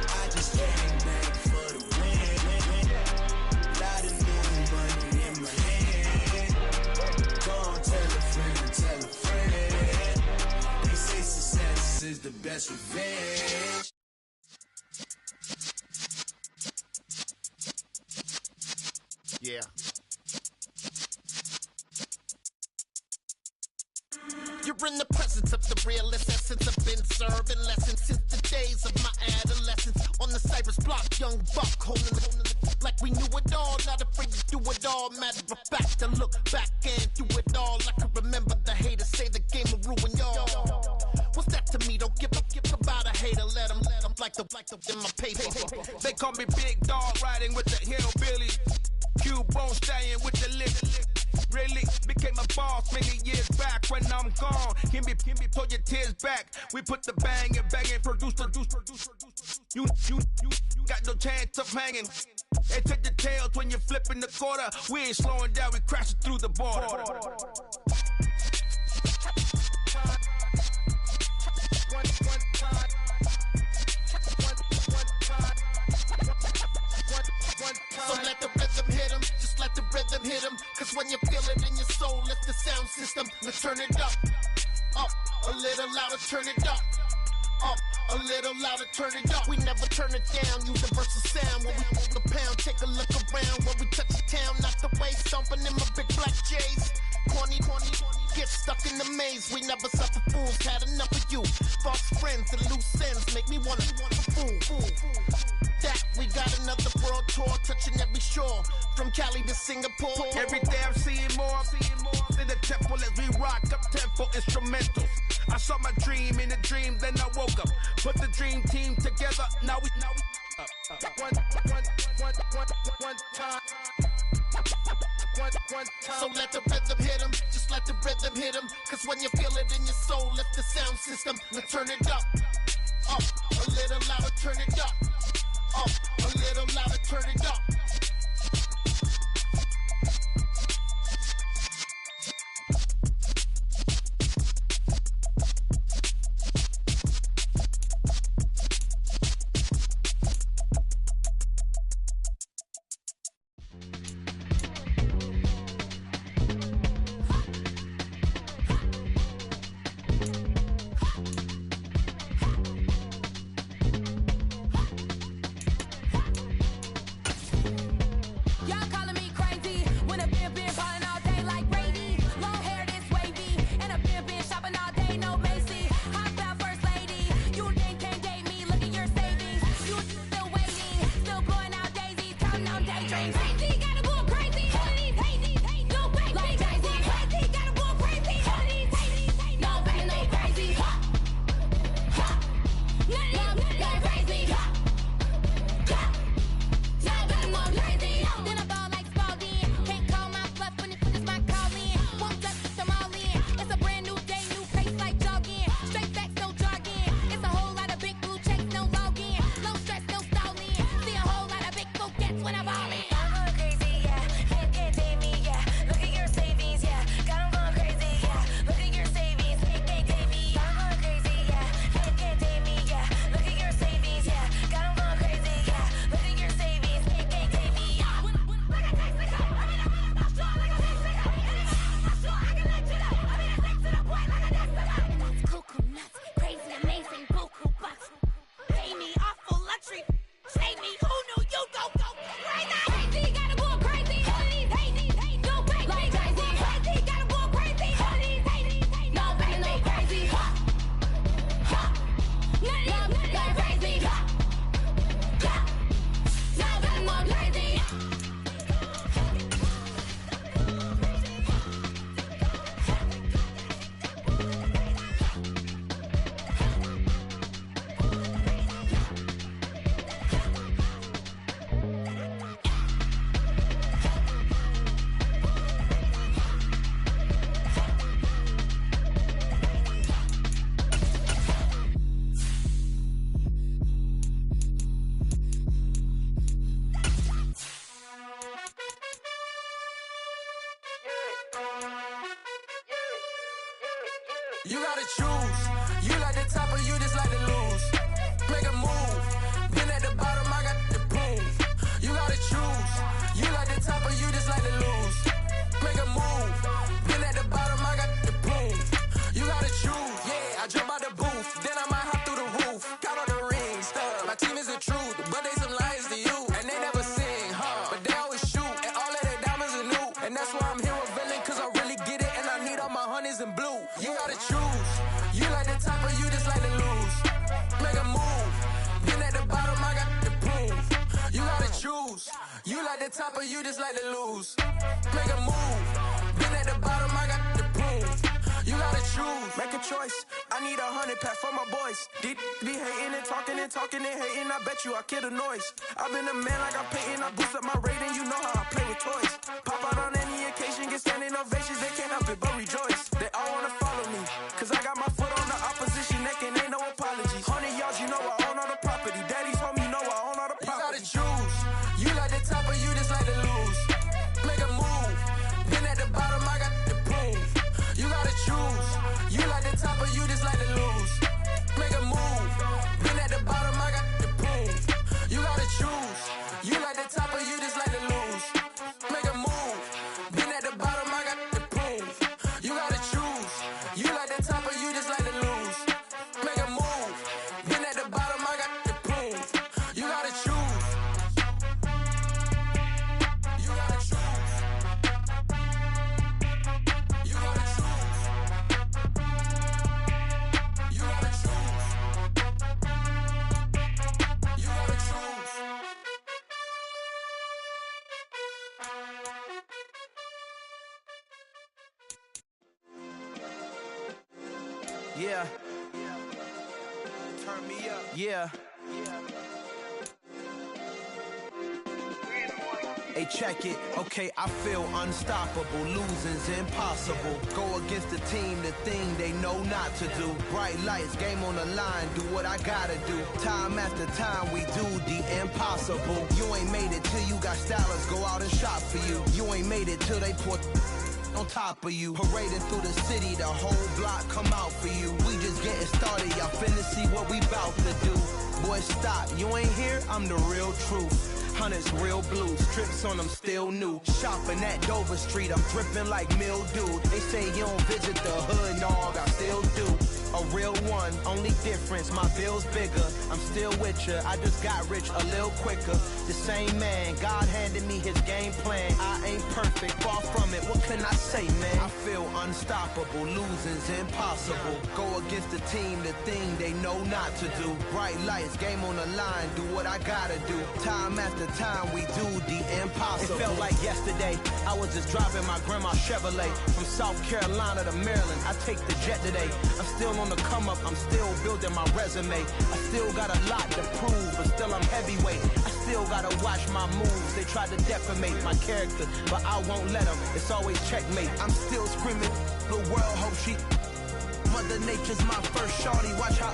I just came back for the win. Lot of new money in my hand. Don't tell a friend, tell a friend. They say success is the best revenge. Yeah. You're in the presence of the realest essence. I've been serving lessons since the days of my adolescence. On the Cyrus block, young buck holding the like we knew it all. Not afraid to do it all. Matter of fact, to look back and do it all. I can remember the haters say the game will ruin y'all. What's that to me? Don't give about a hater. Let them like the in my paper. They call me Big Dog, riding with the hillbilly. Cubone staying with the lick. Really became a boss many years back. When I'm gone, can be pull your tears back. We put the bang and produce. You got no chance of hanging. They take the tails when you're flipping the quarter. We ain't slowing down, we crashing through the border. So let the rhythm hit him, just let the rhythm hit him. Cause when you feel it in your soul, lift the sound system. Let's turn it up, a little louder, turn it up, a little louder, turn it up. We never turn it down, universal sound. When we move the pound, take a look around. When we touch the town, not the way, stomping in my big black J's. Corny, get stuck in the maze. We never suffer fools, had enough of you. False friends and loose ends make me wanna fool. That we got another world tour, touching every shore, from Cali to Singapore. Every day I'm seeing more in the temple as we rock up tempo instrumentals. I saw my dream in a dream, then I woke up. Put the dream team together, now we one time. So let the rhythm hit him, just let the rhythm hit him. Cause when you feel it in your soul, lift the sound system. Let's turn it up, a little louder, turn it up, a little louder, turn it up. Crazy, gotta go crazy. All of these hate, no way. nuts when I ball in. I'm going crazy, yeah. Can't tame me, yeah. Look at your savings, yeah. Got 'em going crazy, yeah. Look at your savings, can't tame me. I'm going crazy, yeah. Can't tame me, yeah. Look at your savings, yeah. Got 'em going crazy, yeah. Look at your savings, can't tame me. Like a Mexico, I mean I'm not sure like a Mexico. I'm not sure I can let you know. I mean I'm to the point like a Mexico. Nuts, cuckoo nuts, crazy, amazing, buku bucks. Pay me awful luxury. Save me, who knew you go crazy? Crazy, gotta go crazy. All of these hate, go crazy. Like crazy, crazy, gotta go crazy. All of these hate, no baby, no crazy. Ha, ha, none of these go crazy. Ha, ha, now gotta go crazy. You gotta choose. You like the top or you just like to lose. Make a move. Been at the bottom, I got the prove. You gotta choose. You like the top or you just like to lose. Make a move. Been at the bottom, I got the prove. You gotta choose. Yeah, I jump out the booth. Then I might hop through the roof. Count on the rings, stuff. My team is the truth, but they some liars to you. And they never sing, huh? But they always shoot. And all of their diamonds are new. And that's why I'm here with Villain, cause I really get it. And I need all my honeys in blue. You gotta choose. You like the top or you just like to lose. Make a move. Been at the bottom, I got the proof. You gotta choose. You like the top or you just like to lose. Make a move. Been at the bottom, I got the proof. You gotta choose. Make a choice. I need 100 pack for my boys. Be hating and talking and hating. I bet you I kill the noise. I've been a man like I'm Peyton. I boost up my rating. You know how I play with toys. Pop out on any occasion, get standing ovations. They can't help it but rejoice. They all wanna follow me, cause I got my foot on the opposition neck and ain't no apologies. 100 yards, you know I own all the property. Daddy's home, you know I own all the property. You gotta choose. You like the top or you just like to lose. Make a move. Been at the bottom, I got the proof. You gotta choose. You like the top or you just like to lose. Make a move. Been at the bottom, I got the proof. You gotta choose. You like the top or you just like to lose. Make a move. Been at the bottom, I got the proof. You gotta choose. You like the top or you just like to lose. Make a move. Been at the bottom, I got the proof. You gotta choose. You gotta choose. You gotta choose. You gotta choose. You gotta choose. Yeah. Turn me up. Yeah. Hey, check it. Okay, I feel unstoppable. Losing's impossible. Go against the team, the thing they know not to do. Bright lights, game on the line. Do what I gotta do. Time after time, we do the impossible. You ain't made it till you got stylers go out and shop for you. You ain't made it till they put on top of you. Parading through the city, the whole block come out for you. We just getting started, y'all finna see what we bout to do. Boy, stop, you ain't here, I'm the real truth. Hunters, real blues, strips on them still new. Shopping at Dover Street, I'm dripping like mildew. They say you don't visit the hood, dog, I still do. A real one, only difference, my bill's bigger. I'm still with ya, I just got rich a little quicker. The same man, God handed me his game plan. I ain't perfect, far from it, what can I say, man? I feel unstoppable, losing's impossible. Go against the team, the thing they know not to do. Bright lights, game on the line, do what I gotta do. Time after time, we do the impossible. It felt like yesterday, I was just driving my grandma's Chevrolet. From South Carolina to Maryland, I take the jet today. I'm still on the come up, I'm still building my resume. I still got a lot to prove, but still I'm heavyweight. I still gotta watch my moves. They tried to defamate my character, but I won't let them. It's always checkmate. I'm still screaming, the world hope she. Mother Nature's my first shorty. Watch how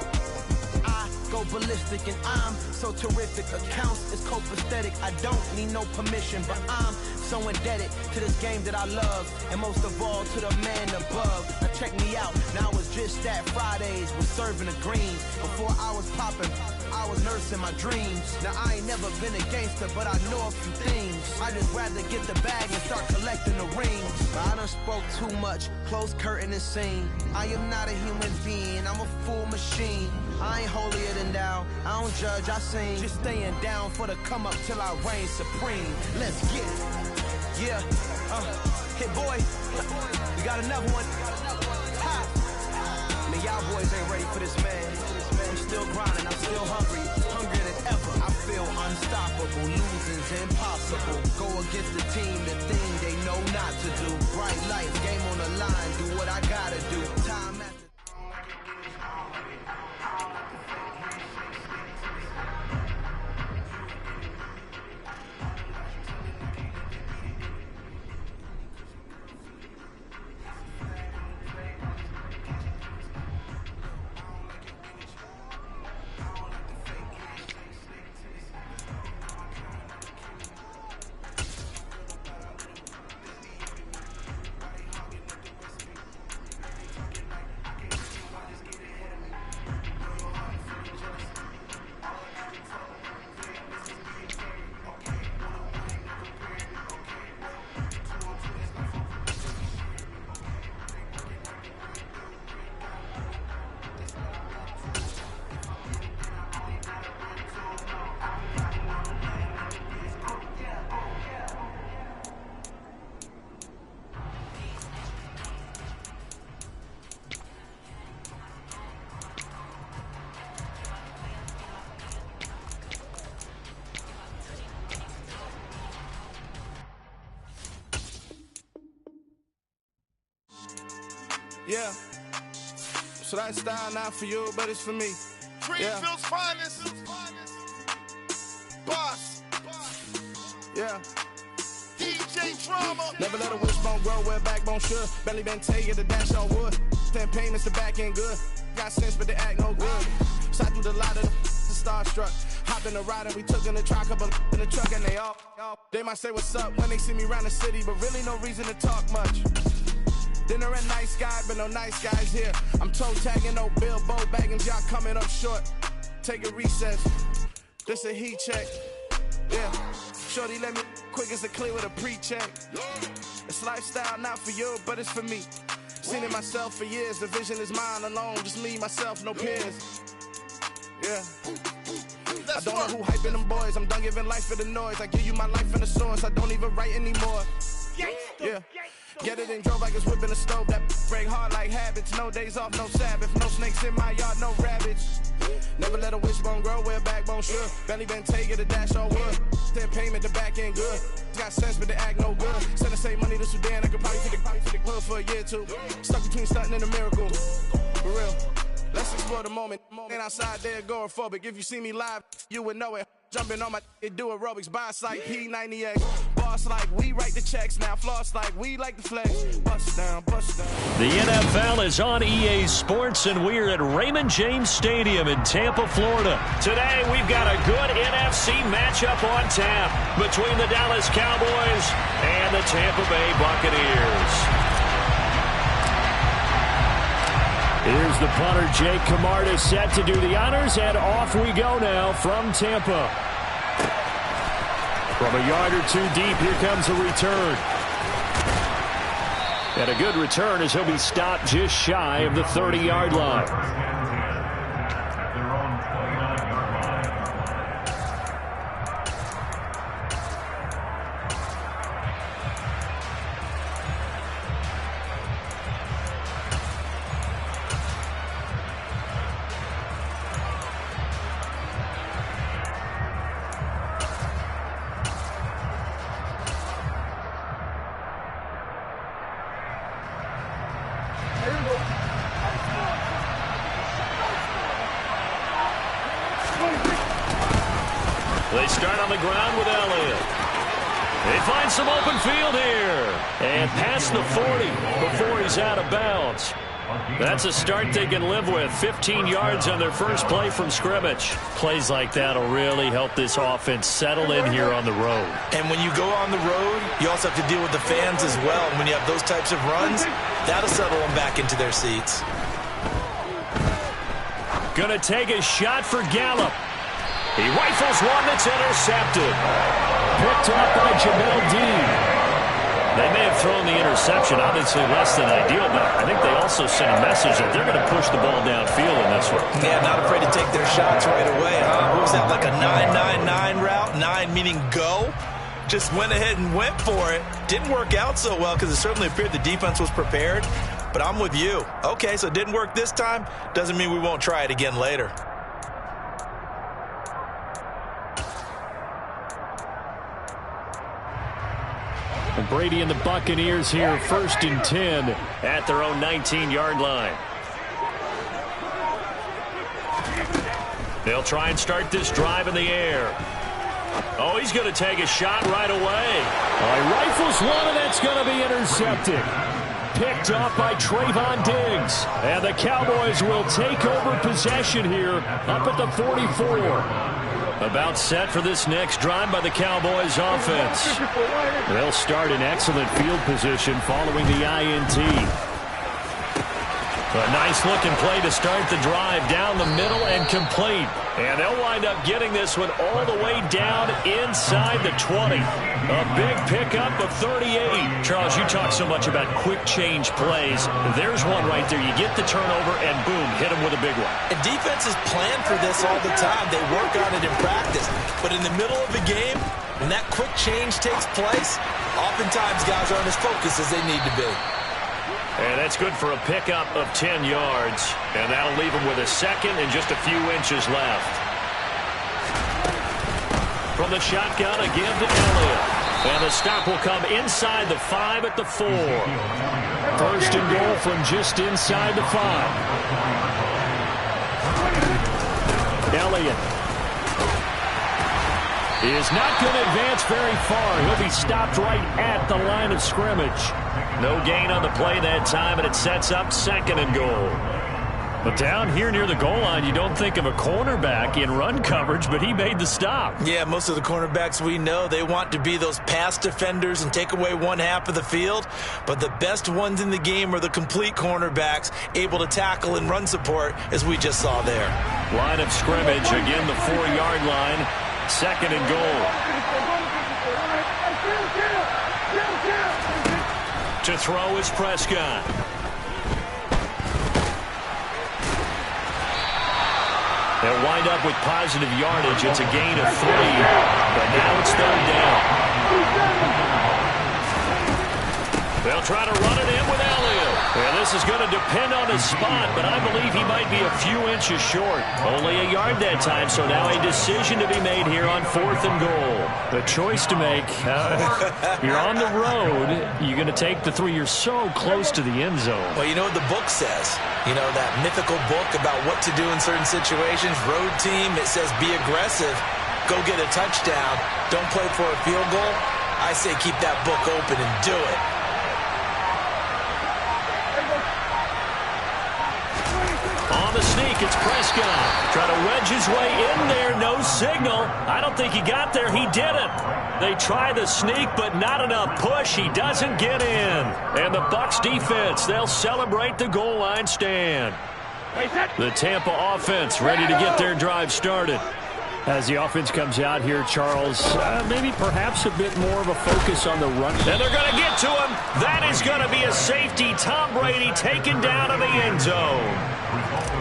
I go ballistic, and I'm so terrific. Accounts is copacetic. I don't need no permission, but I'm so indebted to this game that I love, and most of all to the man above. Now check me out. Now it's just that Fridays was serving the greens. Before I was popping, I was nursing my dreams. Now I ain't never been a gangster, but I know a few things. I just rather get the bag and start collecting the rings. But I done spoke too much. Close curtain and scene. I am not a human being. I'm a full machine. I ain't holier than thou. I don't judge, I sing. Just staying down for the come up till I reign supreme. Let's get it. Yeah. Hit boy. We got another one. Ha. Man, y'all boys ain't ready for this, man. I'm still grinding. I'm still hungry. Hungrier than ever. I feel unstoppable. Losing's impossible. Go against the team, the thing they know not to do. Bright lights, game on the line. Do what I gotta do. Time after. Yeah. So that style not for you, but it's for me. Greenfield's finest. Boss. Yeah. DJ Drama. Never let a wishbone grow where a backbone should. Belly been take it to dash on wood. 10 payments to back end good. Got sense, but they act no good. So I threw the lot of the starstruck. Hopped in the ride and we took in the truck, couple in the truck, and they might say what's up when they see me around the city, but really no reason to talk much. Dinner and nice guy, but no nice guys here. I'm toe tagging, no Bilbo bagging, y'all coming up short. Take a recess. This a heat check. Yeah. Shorty let me quick as a clear with a pre-check. It's lifestyle not for you, but it's for me. Seen it myself for years. The vision is mine alone. Just me, myself, no peers. Yeah. I don't know who hyping them boys. I'm done giving life for the noise. I give you my life in the source. I don't even write anymore. Yeah. Get it and drove like it's whipping the stove. That break hard like habits. No days off, no Sabbath. No snakes in my yard, no rabbits. Never let a wishbone grow where a backbone should. Belly been take it to dash on wood. 10 payment, the back end good. Got sense, but they act no good. Send the same money to Sudan. I could probably take the hood for a year or two. Stuck between stunting and a miracle. For real. Let's explore the moment. Ain't outside there agoraphobic. If you see me live, you would know it. Jumping on my do aerobics, bias like P90X. Boss like we write the checks now. Floss like we like the flex. Bust down, bust down. The NFL is on EA Sports, and we're at Raymond James Stadium in Tampa, Florida. Today, we've got a good NFC matchup on tap between the Dallas Cowboys and the Tampa Bay Buccaneers. Here's the punter, Jake Camarda, set to do the honors, and off we go now from Tampa. From a yard or two deep, here comes a return. And a good return as he'll be stopped just shy of the 30-yard line. They start on the ground with Elliott. They find some open field here. And past the 40 before he's out of bounds. That's a start they can live with. 15 yards on their first play from scrimmage. Plays like that will really help this offense settle in here on the road. And when you go on the road, you also have to deal with the fans as well. And when you have those types of runs, that'll settle them back into their seats. Going to take a shot for Gallup. He rifles one that's intercepted. Picked up by Jamel Dean. They may have thrown the interception, obviously less than ideal, but I think they also sent a message that they're going to push the ball downfield in this one. Yeah, not afraid to take their shots right away, huh? What was that, like a 9-9-9 route? 9 meaning go? Just went ahead and went for it. Didn't work out so well because it certainly appeared the defense was prepared, but I'm with you. Okay, so it didn't work this time. Doesn't mean we won't try it again later. And Brady and the Buccaneers here, 1st and 10 at their own 19-yard line. They'll try and start this drive in the air. Oh, he's going to take a shot right away. He rifles one, and that's going to be intercepted. Picked up by Trayvon Diggs. And the Cowboys will take over possession here up at the 44. About set for this next drive by the Cowboys offense. They'll start in excellent field position following the INT. A nice-looking play to start the drive down the middle and complete. And they'll wind up getting this one all the way down inside the 20. A big pickup of 38. Charles, you talk so much about quick change plays. There's one right there. You get the turnover and boom, hit them with a big one. And defenses plan for this all the time. They work on it in practice. But in the middle of the game, when that quick change takes place, oftentimes guys aren't as focused as they need to be. And that's good for a pickup of 10 yards. And that'll leave him with a second and just a few inches left. From the shotgun, a give to Elliott. And the stop will come inside the 5 at the 4. 1st and goal from just inside the 5. Elliott is not going to advance very far. He'll be stopped right at the line of scrimmage. No gain on the play that time, and it sets up 2nd and goal. But down here near the goal line, you don't think of a cornerback in run coverage, but he made the stop. Yeah, most of the cornerbacks we know, they want to be those pass defenders and take away one half of the field. But the best ones in the game are the complete cornerbacks, able to tackle and run support, as we just saw there. Line of scrimmage, again the 4-yard line. 2nd and goal. To throw is Prescott. They'll wind up with positive yardage. It's a gain of 3, but now it's 3rd down. They'll try to run it in with Elliott. And this is going to depend on his spot, but I believe he might be a few inches short. Only a yard that time, so now a decision to be made here on 4th and goal. A choice to make. You're on the road. You're going to take the 3. You're so close to the end zone. Well, you know what the book says. You know, that mythical book about what to do in certain situations. Road team, it says be aggressive. Go get a touchdown. Don't play for a field goal. I say keep that book open and do it. On the sneak, it's Prescott. Try to wedge his way in there. No signal. I don't think he got there. He didn't. They try the sneak, but not enough push. He doesn't get in. And the Bucs defense, they'll celebrate the goal line stand. The Tampa offense ready to get their drive started. As the offense comes out here, Charles, maybe perhaps a bit more of a focus on the run. And they're going to get to him. That is going to be a safety. Tom Brady taken down in the end zone.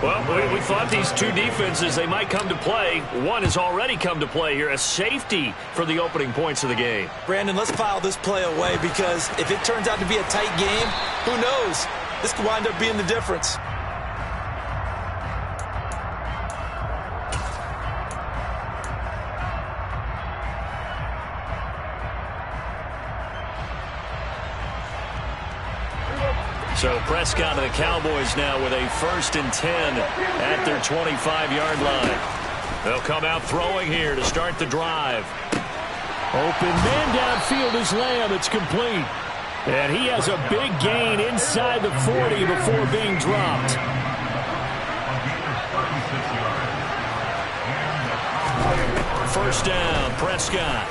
Well, we thought these two defenses, they might come to play. One has already come to play here, a safety for the opening points of the game. Brandon, let's file this play away because if it turns out to be a tight game, who knows? This could wind up being the difference. So Prescott and the Cowboys now with a 1st and 10 at their 25-yard line. They'll come out throwing here to start the drive. Open man downfield is Lamb. It's complete. And he has a big gain inside the 40 before being dropped. First down, Prescott.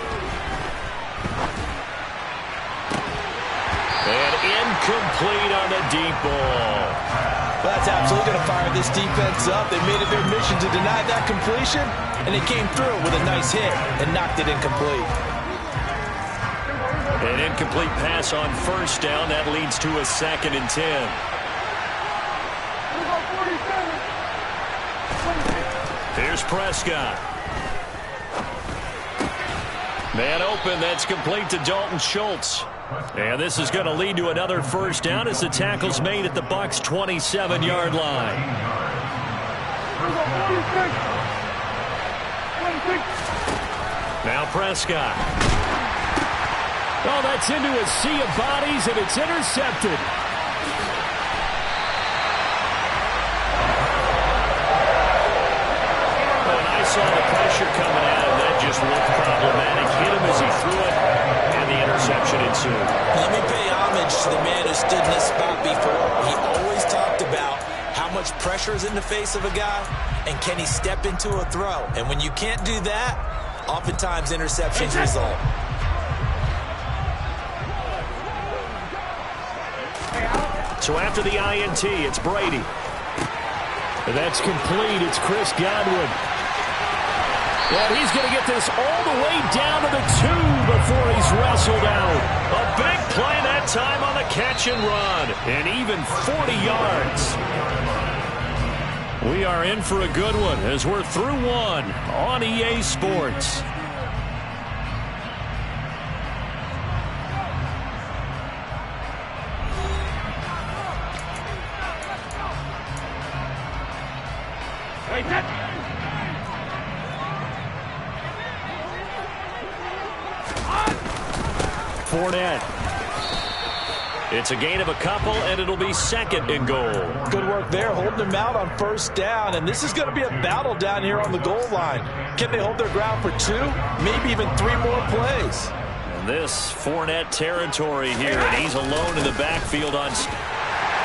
And incomplete on the deep ball. Well, that's absolutely going to fire this defense up. They made it their mission to deny that completion, and they came through with a nice hit and knocked it incomplete. An incomplete pass on first down. That leads to a 2nd and 10. Here's Prescott. Man open. That's complete to Dalton Schultz. And this is going to lead to another first down as the tackle's made at the Bucs' 27-yard line. Now Prescott. Oh, that's into a sea of bodies, and it's intercepted. Oh, and I saw the pressure coming at him. That just looked problematic. Hit him as he threw it, and the interception ensued. Let me pay homage to the man who stood in this spot before. He always talked about how much pressure is in the face of a guy, and can he step into a throw. And when you can't do that, oftentimes interceptions result. So after the INT, it's Brady. That's complete. It's Chris Godwin. And he's going to get this all the way down to the 2 before he's wrestled out. A big play that time on the catch and run. And even 40 yards. We are in for a good one as we're through one on EA Sports. Fournette. It's a gain of a couple, and it'll be 2nd and goal. Good work there, holding them out on first down, and this is going to be a battle down here on the goal line. Can they hold their ground for 2, maybe even 3 more plays? And this Fournette territory here, and he's alone in the backfield on...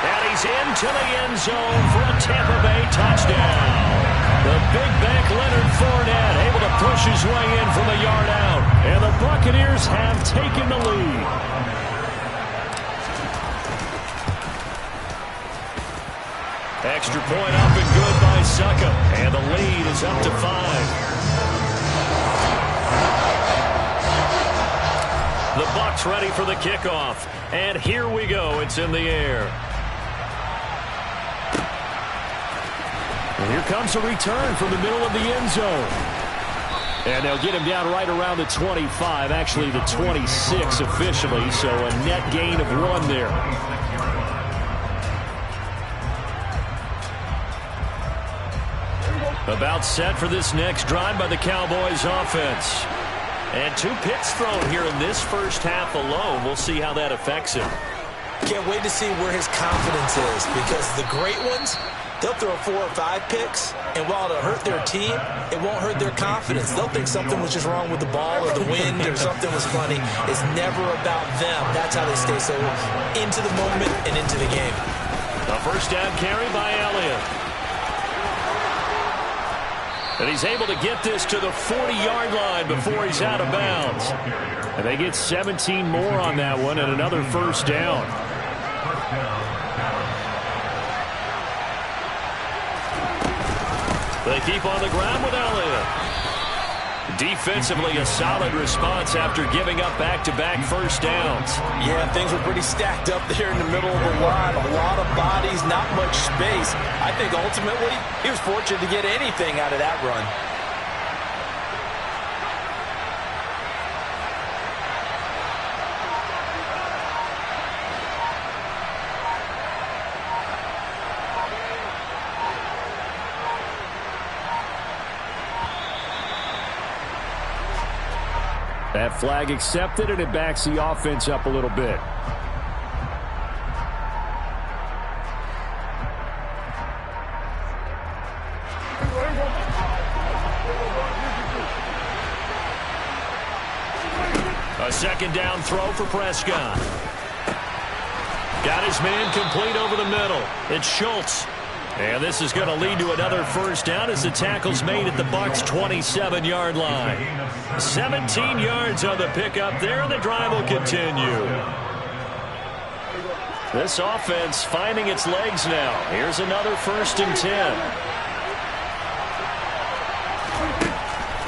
And he's into the end zone for a Tampa Bay touchdown. The big back Leonard Fournette able to push his way in from a yard out. And the Buccaneers have taken the lead. Extra point up and good by Succop. And the lead is up to 5. The Bucs ready for the kickoff. And here we go. It's in the air. And here comes a return from the middle of the end zone. And they'll get him down right around the 25, actually the 26 officially, so a net gain of 1 there. About set for this next drive by the Cowboys offense. And 2 picks thrown here in this first half alone. We'll see how that affects him. Can't wait to see where his confidence is, because the great ones, they'll throw 4 or 5 picks, and while it'll hurt their team, it won't hurt their confidence. They'll think something was just wrong with the ball or the wind or something was funny. It's never about them. That's how they stay so into the moment and into the game. A first down carry by Elliott. And he's able to get this to the 40-yard line before he's out of bounds. And they get 17 more on that one and another first down. They keep on the ground with Elliott. Defensively, a solid response after giving up back-to-back first downs. Yeah, things were pretty stacked up there in the middle of the line. A lot of bodies, not much space. I think ultimately he was fortunate to get anything out of that run. That flag accepted, and it backs the offense up a little bit. A second down throw for Prescott. Got his man complete over the middle. It's Schultz. And this is going to lead to another first down as the tackle's made at the Bucs' 27-yard line. 17 yards on the pickup there, and the drive will continue. This offense finding its legs now. Here's another 1st and 10.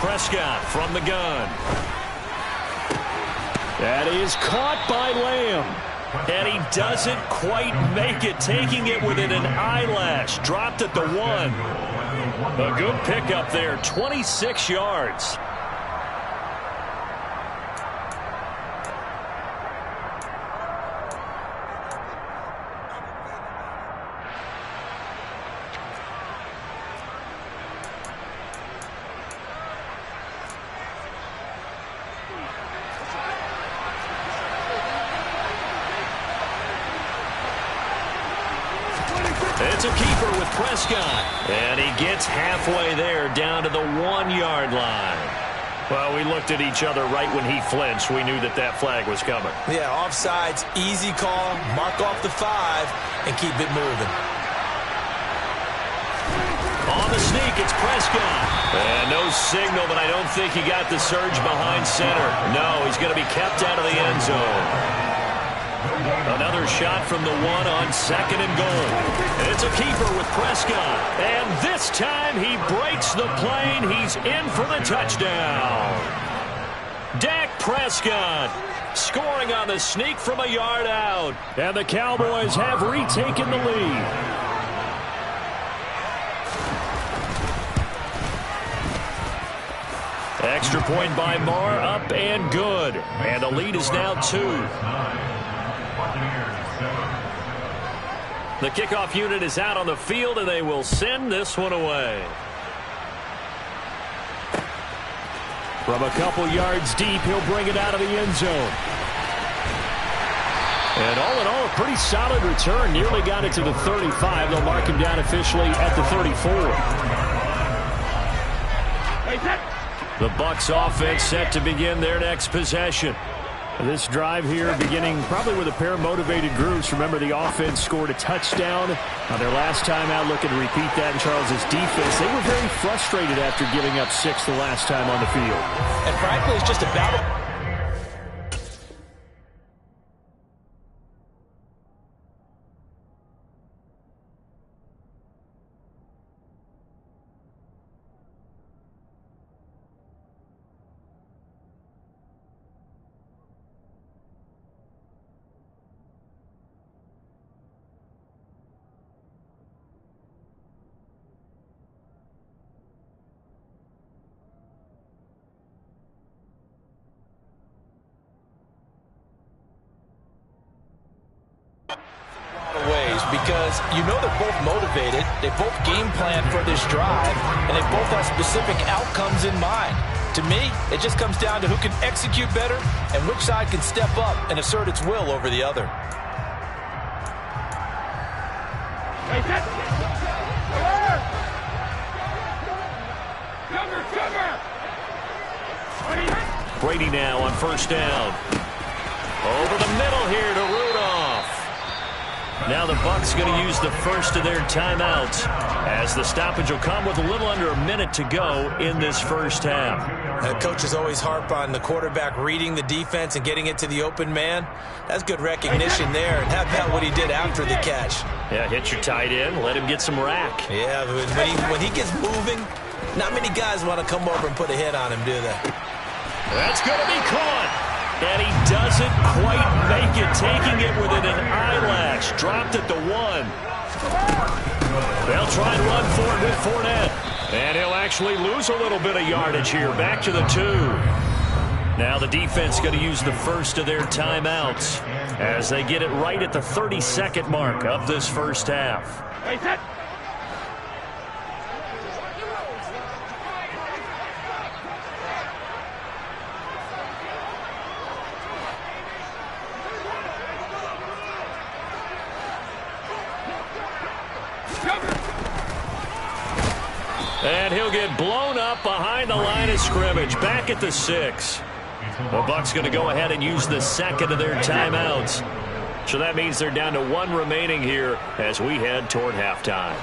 Prescott from the gun. That is caught by Lamb. And he doesn't quite make it, taking it within an eyelash. Dropped at the 1. A good pickup there, 26 yards. It's a keeper with Prescott. And he gets halfway there, down to the 1-yard line. Well, we looked at each other right when he flinched. We knew that that flag was coming. Yeah, offsides, easy call. Mark off the 5 and keep it moving. On the sneak, it's Prescott. And no signal, but I don't think he got the surge behind center. No, he's going to be kept out of the end zone. Another shot from the 1 on 2nd and goal. It's a keeper with Prescott. And this time he breaks the plane. He's in for the touchdown. Dak Prescott scoring on the sneak from a yard out. And the Cowboys have retaken the lead. Extra point by Marr, up and good. And the lead is now 2. The kickoff unit is out on the field, and they will send this one away. From a couple yards deep, he'll bring it out of the end zone. And all in all, a pretty solid return. Nearly got it to the 35. They'll mark him down officially at the 34. The Bucs offense set to begin their next possession. This drive here beginning probably with a pair of motivated groups. Remember, the offense scored a touchdown on their last time out, looking to repeat that in Charles's defense. They were very frustrated after giving up 6 the last time on the field. And frankly, it's just a battle. Because you know they're both motivated, they both game plan for this drive, and they both have specific outcomes in mind. To me, it just comes down to who can execute better and which side can step up and assert its will over the other. Brady now on 1st down. Over the middle here to Rudolph. Now the Bucs going to use the first of their timeouts, as the stoppage will come with a little under a minute to go in this first half. Coaches always harp on the quarterback reading the defense and getting it to the open man. That's good recognition there. And how about what he did after the catch? Yeah, hit your tight end, let him get some rack. Yeah, when he gets moving, not many guys want to come over and put a hit on him, do they? That's going to be caught. And he doesn't quite make it, taking it within an eyelash. Dropped at the 1. They'll try and run for it with Fournette. And he'll actually lose a little bit of yardage here. Back to the 2. Now the defense going to use the first of their timeouts as they get it right at the 32nd mark of this first half. And he'll get blown up behind the line of scrimmage, back at the 6. The Bucs going to go ahead and use the second of their timeouts So that means they're down to 1 remaining here as we head toward halftime.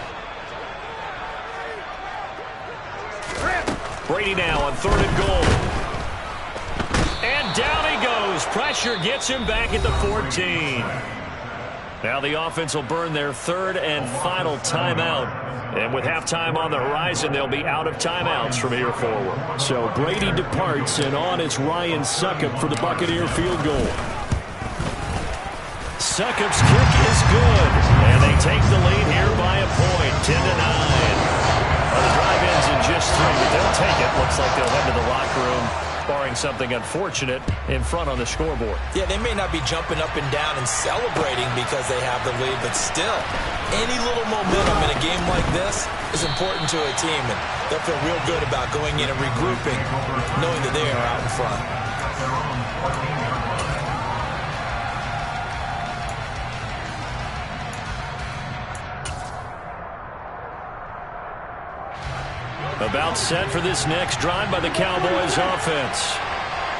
Brady now on 3rd and goal. And down he goes. Pressure gets him back at the 14. Now the offense will burn their 3rd and final timeout. And with halftime on the horizon, they'll be out of timeouts from here forward. So Brady departs, and on is Ryan Succop for the Buccaneer field goal. Succop's kick is good. And they take the lead here by a point, 10-9. Well, the drive ends in just 3, but they'll take it. Looks like they'll head to the locker room, barring something unfortunate in front on the scoreboard. Yeah, they may not be jumping up and down and celebrating because they have the lead, but still, any little momentum in a game like this is important to a team, and they'll feel real good about going in and regrouping, knowing that they are out in front. About set for this next drive by the Cowboys offense.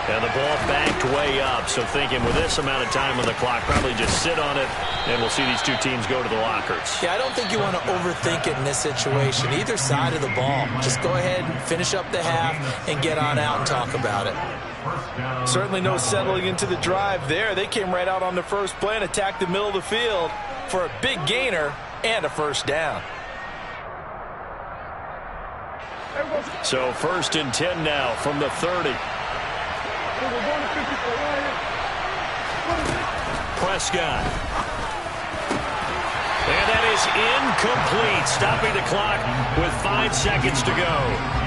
And the ball backed way up. So thinking with this amount of time on the clock, probably just sit on it, and we'll see these two teams go to the lockers. Yeah, I don't think you want to overthink it in this situation. Either side of the ball. Just go ahead and finish up the half and get on out and talk about it. Certainly no settling into the drive there. They came right out on the first play and attacked the middle of the field for a big gainer and a first down. So 1st and 10 now from the 30. Prescott. And that is incomplete, stopping the clock with 5 seconds to go.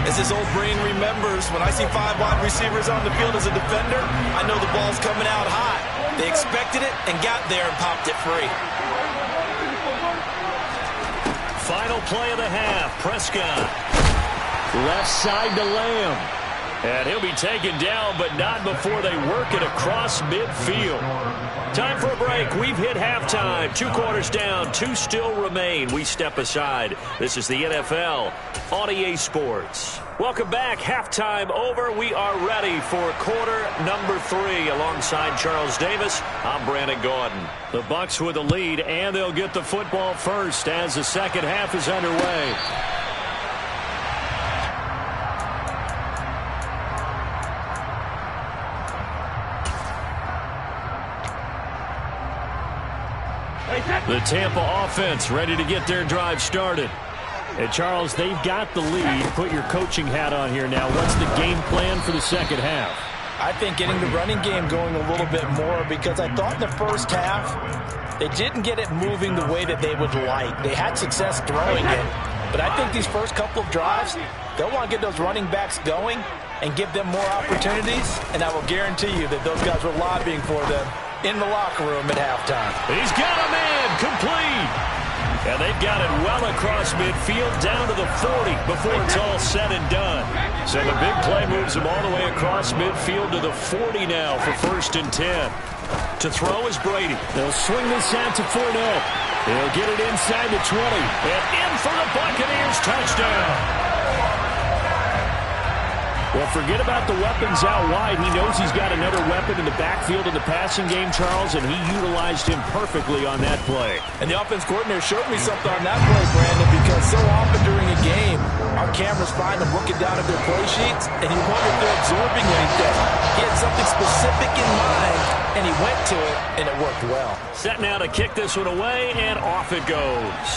As his old brain remembers, when I see 5 wide receivers on the field as a defender, I know the ball's coming out hot. They expected it and got there and popped it free. Final play of the half, Prescott. Left side to Lamb. And he'll be taken down, but not before they work it across midfield. Time for a break. We've hit halftime. 2 quarters down. 2 still remain. We step aside. This is the NFL on EA Sports. Welcome back. Halftime over. We are ready for quarter number 3. Alongside Charles Davis, I'm Brandon Gaudin. The Bucs with the lead, and they'll get the football first as the second half is underway. The Tampa offense ready to get their drive started. And Charles, they've got the lead. Put your coaching hat on here now. What's the game plan for the second half? I think getting the running game going a little bit more, because I thought in the first half they didn't get it moving the way that they would like. They had success throwing it, but I think these first couple of drives, they'll want to get those running backs going and give them more opportunities, and I will guarantee you that those guys were lobbying for them in the locker room at halftime. He's got a man complete. And they've got it well across midfield down to the 40 before it's all said and done. So the big play moves him all the way across midfield to the 40 now for 1st and 10. To throw is Brady. They'll swing this out to Fournette. He'll get it inside the 20. And in for the Buccaneers, touchdown. Well, forget about the weapons out wide. He knows he's got another weapon in the backfield of the passing game, Charles, and he utilized him perfectly on that play. And the offense coordinator showed me something on that play, Brandon, because so often during a game, our cameras find them looking down at their play sheets, and you wonder if they're absorbing anything. He had something specific in mind, and he went to it, and it worked well. Set now to kick this one away, and off it goes.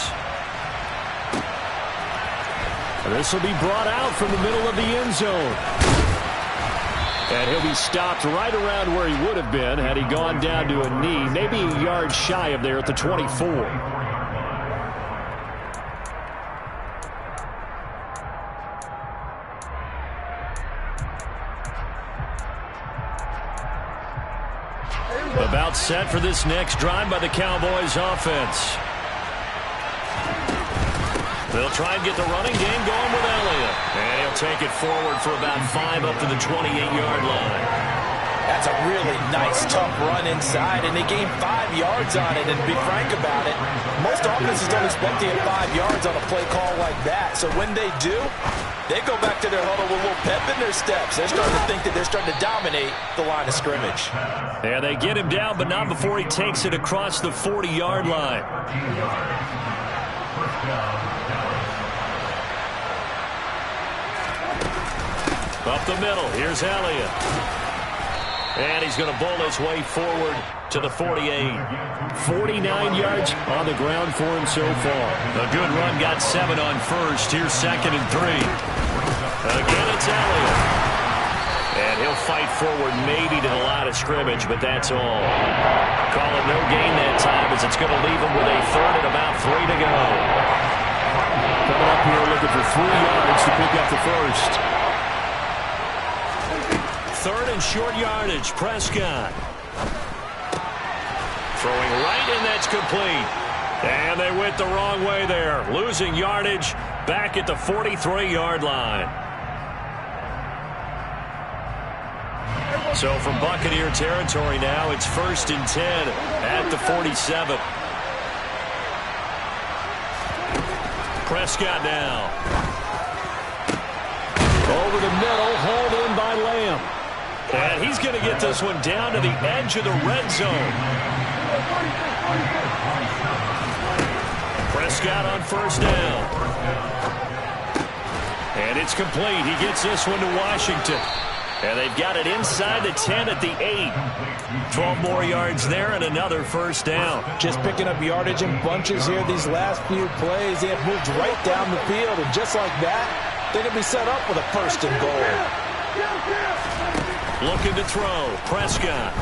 This will be brought out from the middle of the end zone. And he'll be stopped right around where he would have been had he gone down to a knee, maybe a yard shy of there at the 24. About set for this next drive by the Cowboys offense. They'll try and get the running game going with Elliott. And he'll take it forward for about 5 up to the 28-yard line. That's a really nice, tough run inside, and they gained 5 yards on it. And to be frank about it, most offenses don't expect to get 5 yards on a play call like that. So when they do, They go back to their huddle with a little pep in their steps. They're starting to think that they're starting to dominate the line of scrimmage. And they get him down, but not before he takes it across the 40-yard line. Up the middle, here's Elliott. And he's going to bowl his way forward to the 48. 49 yards on the ground for him so far. A good run, got 7 on first. Here's 2nd and 3. Again, it's Elliott. And he'll fight forward maybe to the line of scrimmage, but that's all. Call it no gain that time as it's going to leave him with a 3rd and about 3 to go. Coming up here looking for 3 yards to pick up the first. 3rd and short yardage, Prescott. Throwing right, and that's complete. And they went the wrong way there. Losing yardage back at the 43-yard line. So from Buccaneer territory now, it's 1st and 10 at the 47. Prescott now. Over the middle, hauled in by Lamb. And he's going to get this one down to the edge of the red zone. Prescott on 1st down. And it's complete. He gets this one to Washington. And they've got it inside the 10 at the 8. 12 more yards there and another 1st down. Just picking up yardage in bunches here these last few plays. They have moved right down the field, and just like that, they're going to be set up with a 1st and goal. Looking to throw. Prescott.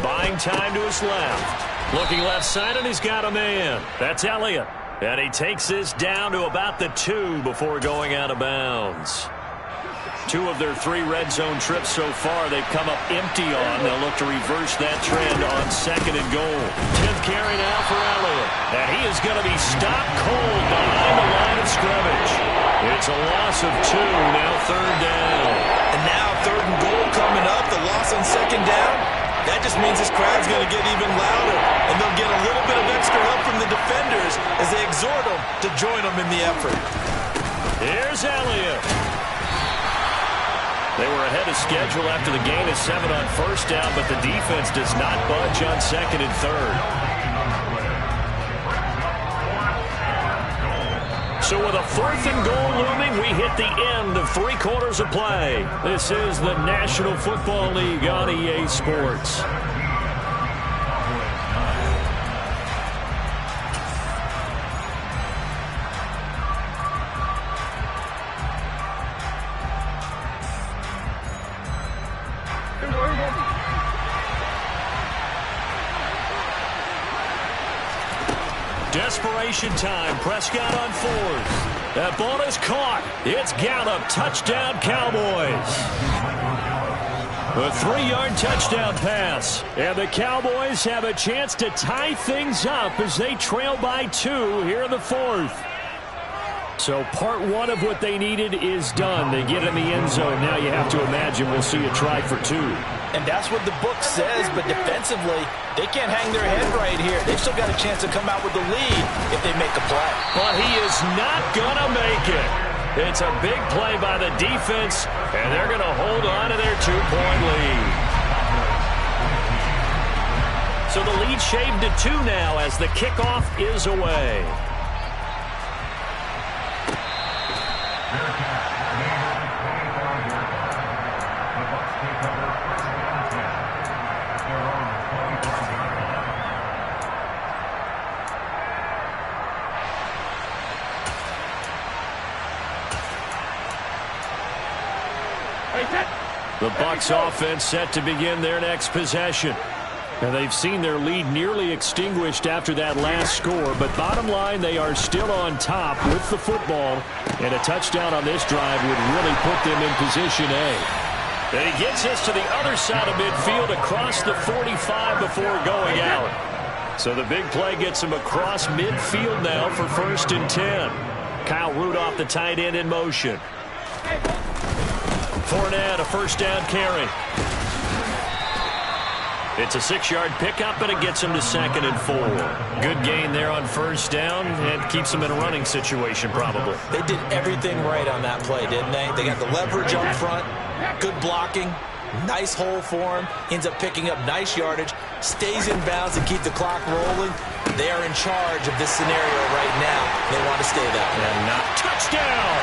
Buying time to his left. Looking left side, and he's got a man. That's Elliott. And he takes this down to about the 2 before going out of bounds. 2 of their 3 red zone trips so far they've come up empty on. They'll look to reverse that trend on 2nd and goal. 10th carry now for Elliott. And he is going to be stopped cold behind the line of scrimmage. It's a loss of 2, now 3rd down. And now 3rd and goal coming up, the loss on 2nd down. That just means this crowd's going to get even louder, and they'll get a little bit of extra help from the defenders as they exhort them to join them in the effort. Here's Elliott. They were ahead of schedule after the gain of 7 on 1st down, but the defense does not budge on 2nd and 3rd. So with a 4th and goal looming, we hit the end of 3 quarters of play. This is the National Football League on EA Sports. Desperation time. Prescott on 4th. That ball is caught. It's Gallup. Touchdown, Cowboys. A 3-yard touchdown pass. And the Cowboys have a chance to tie things up as they trail by 2 here in the 4th. So part 1 of what they needed is done. They get in the end zone. Now you have to imagine we'll see a try for 2. And that's what the book says, but defensively, they can't hang their head right here. They've still got a chance to come out with the lead if they make a play. But he is not going to make it. It's a big play by the defense, and they're going to hold on to their 2-point lead. So the lead shaved to 2 now as the kickoff is away. The Bucs offense set to begin their next possession. And they've seen their lead nearly extinguished after that last score. But bottom line, they are still on top with the football. And a touchdown on this drive would really put them in position A. And he gets this to the other side of midfield across the 45 before going out. So the big play gets him across midfield now for 1st and 10. Kyle Rudolph, the tight end, in motion. Fournette, a 1st down carry. It's a 6-yard pickup, and it gets him to 2nd and 4. Good gain there on first down and keeps him in a running situation probably. They did everything right on that play, didn't they? They got the leverage up front, good blocking, nice hole for him, ends up picking up nice yardage, stays in bounds to keep the clock rolling. They are in charge of this scenario right now. They want to stay that way. And not touchdown!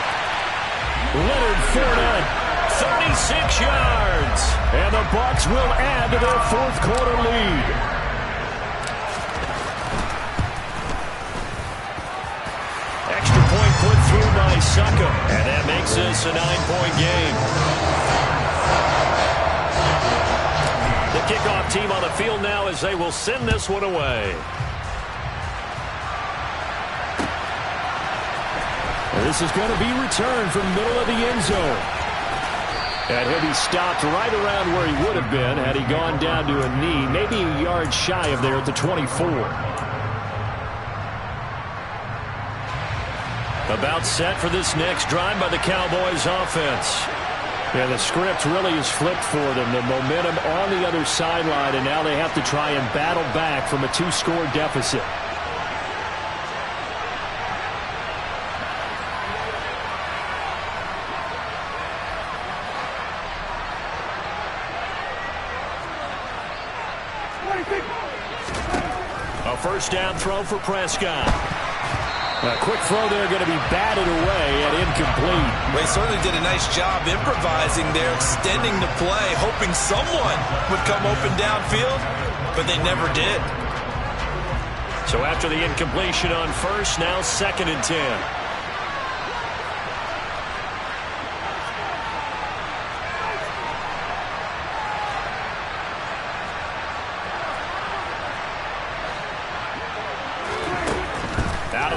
Leonard Fournette. 36 yards. And the Bucs will add to their fourth quarter lead. Extra point put through by Succop. And that makes this a 9-point game. The kickoff team on the field now as they will send this one away. This is going to be returned from the middle of the end zone. And he'll be stopped right around where he would have been had he gone down to a knee, maybe a yard shy of there at the 24. About set for this next drive by the Cowboys offense. Yeah, the script really is flipped for them. The momentum on the other sideline, and now they have to try and battle back from a 2-score deficit. A first down throw for Prescott. A quick throw there going to be batted away and incomplete. Well, he certainly did a nice job improvising there, extending the play, hoping someone would come open downfield, but they never did. So after the incompletion on first, now 2nd and 10.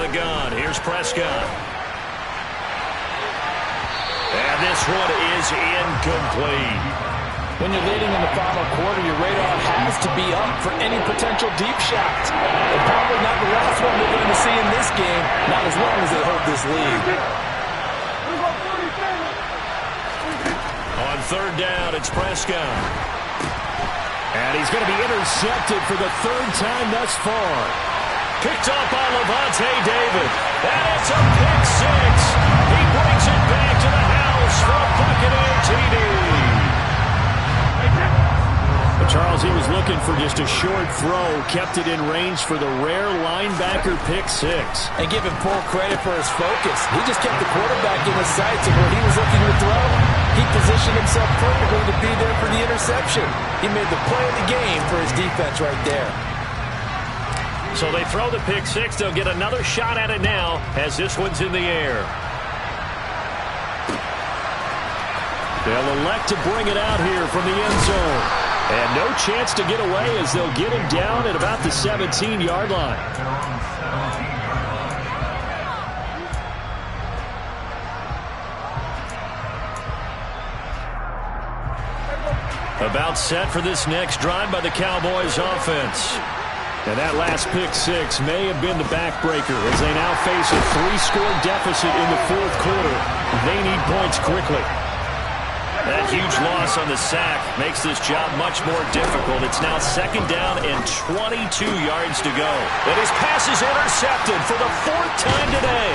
Gun. Here's Prescott. And this one is incomplete. When you're leading in the final quarter, your radar has to be up for any potential deep shots. And probably not the last one they're going to see in this game, not as long as they hold this lead. On third down, it's Prescott. And he's going to be intercepted for the 3rd time thus far. Picked up by Lavonte David. And it's a pick 6. He brings it back to the house for a Buccaneer TD. But Charles, he was looking for just a short throw. Kept it in range for the rare linebacker pick 6. And give him full credit for his focus. He just kept the quarterback in his sights of where he was looking to throw. He positioned himself perfectly to be there for the interception. He made the play of the game for his defense right there. So they throw the pick 6. They'll get another shot at it now as this one's in the air. They'll elect to bring it out here from the end zone. And no chance to get away as they'll get him down at about the 17-yard line. About set for this next drive by the Cowboys offense. And that last pick 6 may have been the backbreaker as they now face a 3-score deficit in the 4th quarter. They need points quickly. That huge loss on the sack makes this job much more difficult. It's now 2nd down and 22 yards to go. And his pass is intercepted for the 4th time today.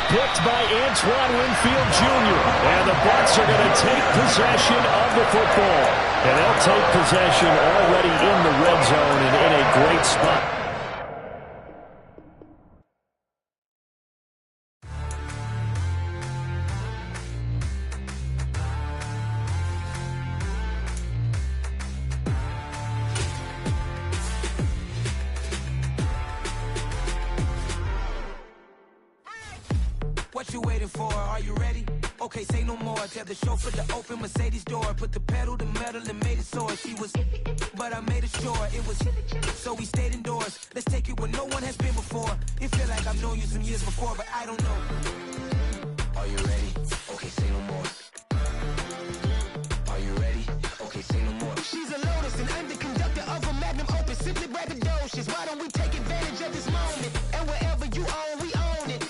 Picked by Antoine Winfield Jr. And the Bucs are going to take possession of the football. And they'll take possession already in the red zone and in a great spot. What you waiting for? Are you ready? Okay, say no more. Tell the chauffeur to open Mercedes door. Put the pedal to metal and made it soar. She was, but I made it sure it was. So we stayed indoors. Let's take it where no one has been before. It feel like I've known you some years before, but I don't know. Are you ready? Okay, say no more. Are you ready? Okay, say no more. She's a Lotus and I'm the conductor of a Magnum Opus. Simply braggadocious. Why don't we take advantage of this moment? And wherever you own, we own it.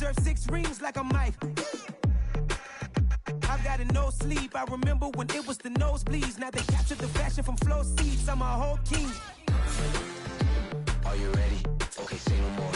deserve 6 rings like a Mike. I've got no sleep. I remember when it was the nosebleeds. Now they captured the fashion from flow seats. I'm a whole king. Are you ready? Okay, say no more.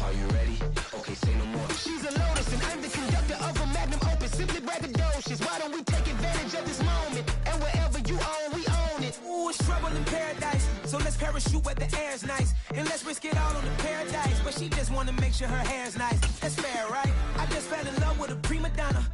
Are you ready? Okay, say no more. She's a lotus and I'm the conductor of a magnum opus. Simply braggadocious. Why don't we take advantage of this moment? And wherever you own, we own it. Ooh, it's trouble in paradise. So let's parachute where the air's nice. And let's risk it all on the paradise. But she just wanna make sure her hair's nice. That's fair, right? I just fell in love with a prima donna.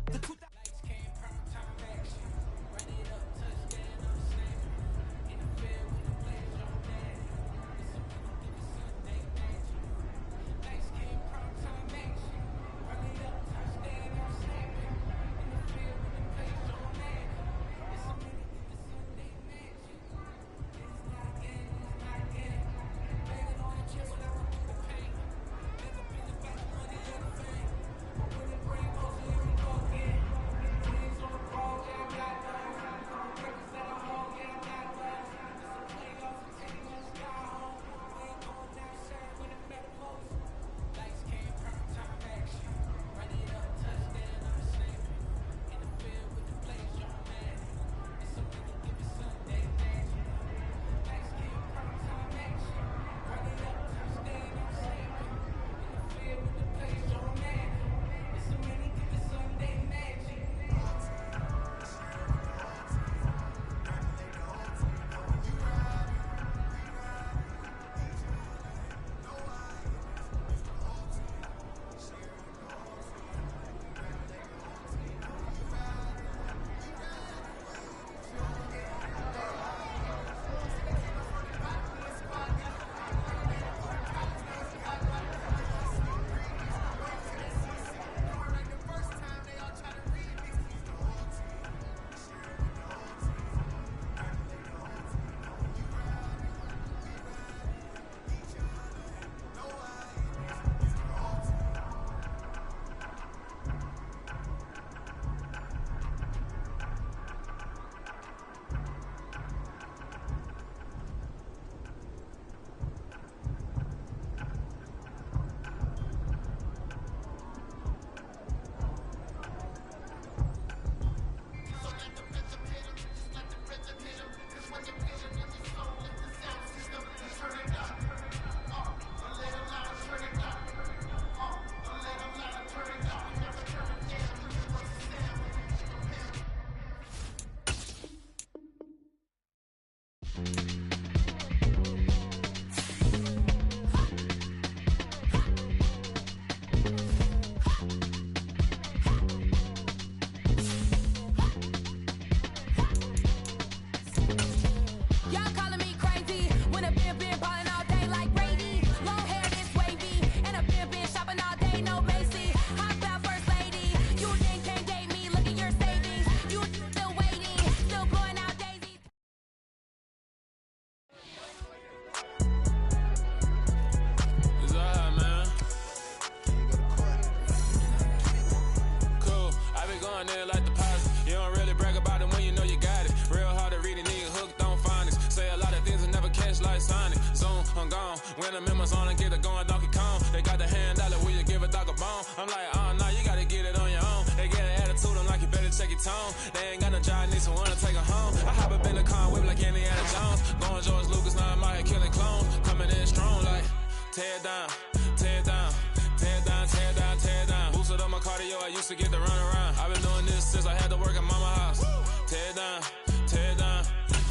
When the members on and get it going Donkey Kong, they got the hand out, will you give a dog a bone? I'm like, oh no, you gotta get it on your own. They get an attitude, I'm like, you better check your tone. They ain't got no job, need someone to take her home. I hop up in the car, whip like Indiana Jones. Going George Lucas, now I'm out here killing clones. Coming in strong like, tear down, tear down, tear down, tear down, tear down. Boosted up my cardio, I used to get to run around. I've been doing this since I had to work at mama house. Tear down, tear down,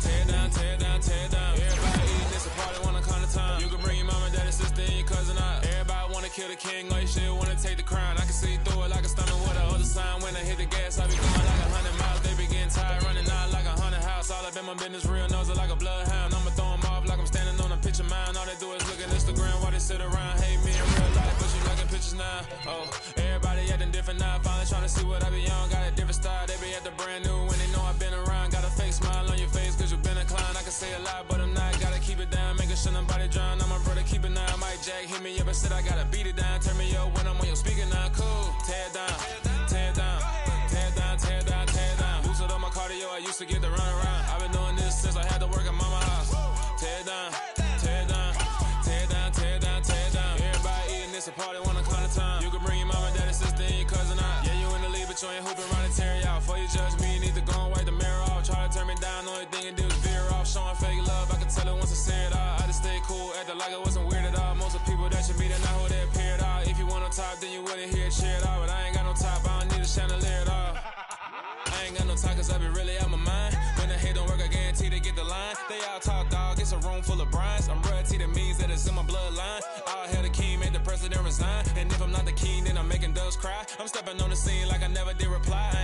tear down, tear down, tear down. Everybody eating this, a party wanna come to time. You can bring your mama, daddy, sister, and your cousin out. Everybody wanna kill the king, or you shit wanna take the crown. I can see through it like a stomach with the other sign. When I hit the gas, I be going like 100 miles. They be getting tired, running out like 100 house. All up in my business, real nose like a bloodhound. I'ma throw them off like I'm standing on a picture mound. All they do is look at Instagram while they sit around. Hate me in real life, but you liking pictures now. Oh, everybody acting different now. Finally trying to see what I be on. Got a different style, they be at the brand new when they know I've been around. Got a fake smile on your face cause you been inclined. I can say a lot, but I'm not. Gotta keep it down, making sure nobody drown. I'm my brother, keep it down. Mike Jack hit me up and said I gotta beat it down. Turn me up when I'm on your speaker now. Cool, tear down, tear down, tear down, tear down, tear down. Boosted up my cardio, I used to get to run around. I've been doing this since I had to work at mama house. Tear down, tear down, tear down, tear down, tear down. Everybody eating this, a party wanna tear y'all. Before you judge me, you need to go and wipe the mirror off. Try to turn me down, only thing you do is veer off. Showing fake love, I can tell it once I see it all. I just stay cool, acting like it wasn't weird at all. Most of the people that you meet are not who they appear at all. If you want on top, then you wouldn't hear it cheer at all. But I ain't got no top, I don't need a chandelier at all. I ain't got no time, cause I be really out my mind. When the hate don't work, I guarantee they get the line. They all talk, dog, it's a room full of brines. I'm royalty, that means that it's in my bloodline. All hail the king, made the president resign. And if I'm not the king, then I'm making doves cry. I'm stepping on the scene like I never did reply.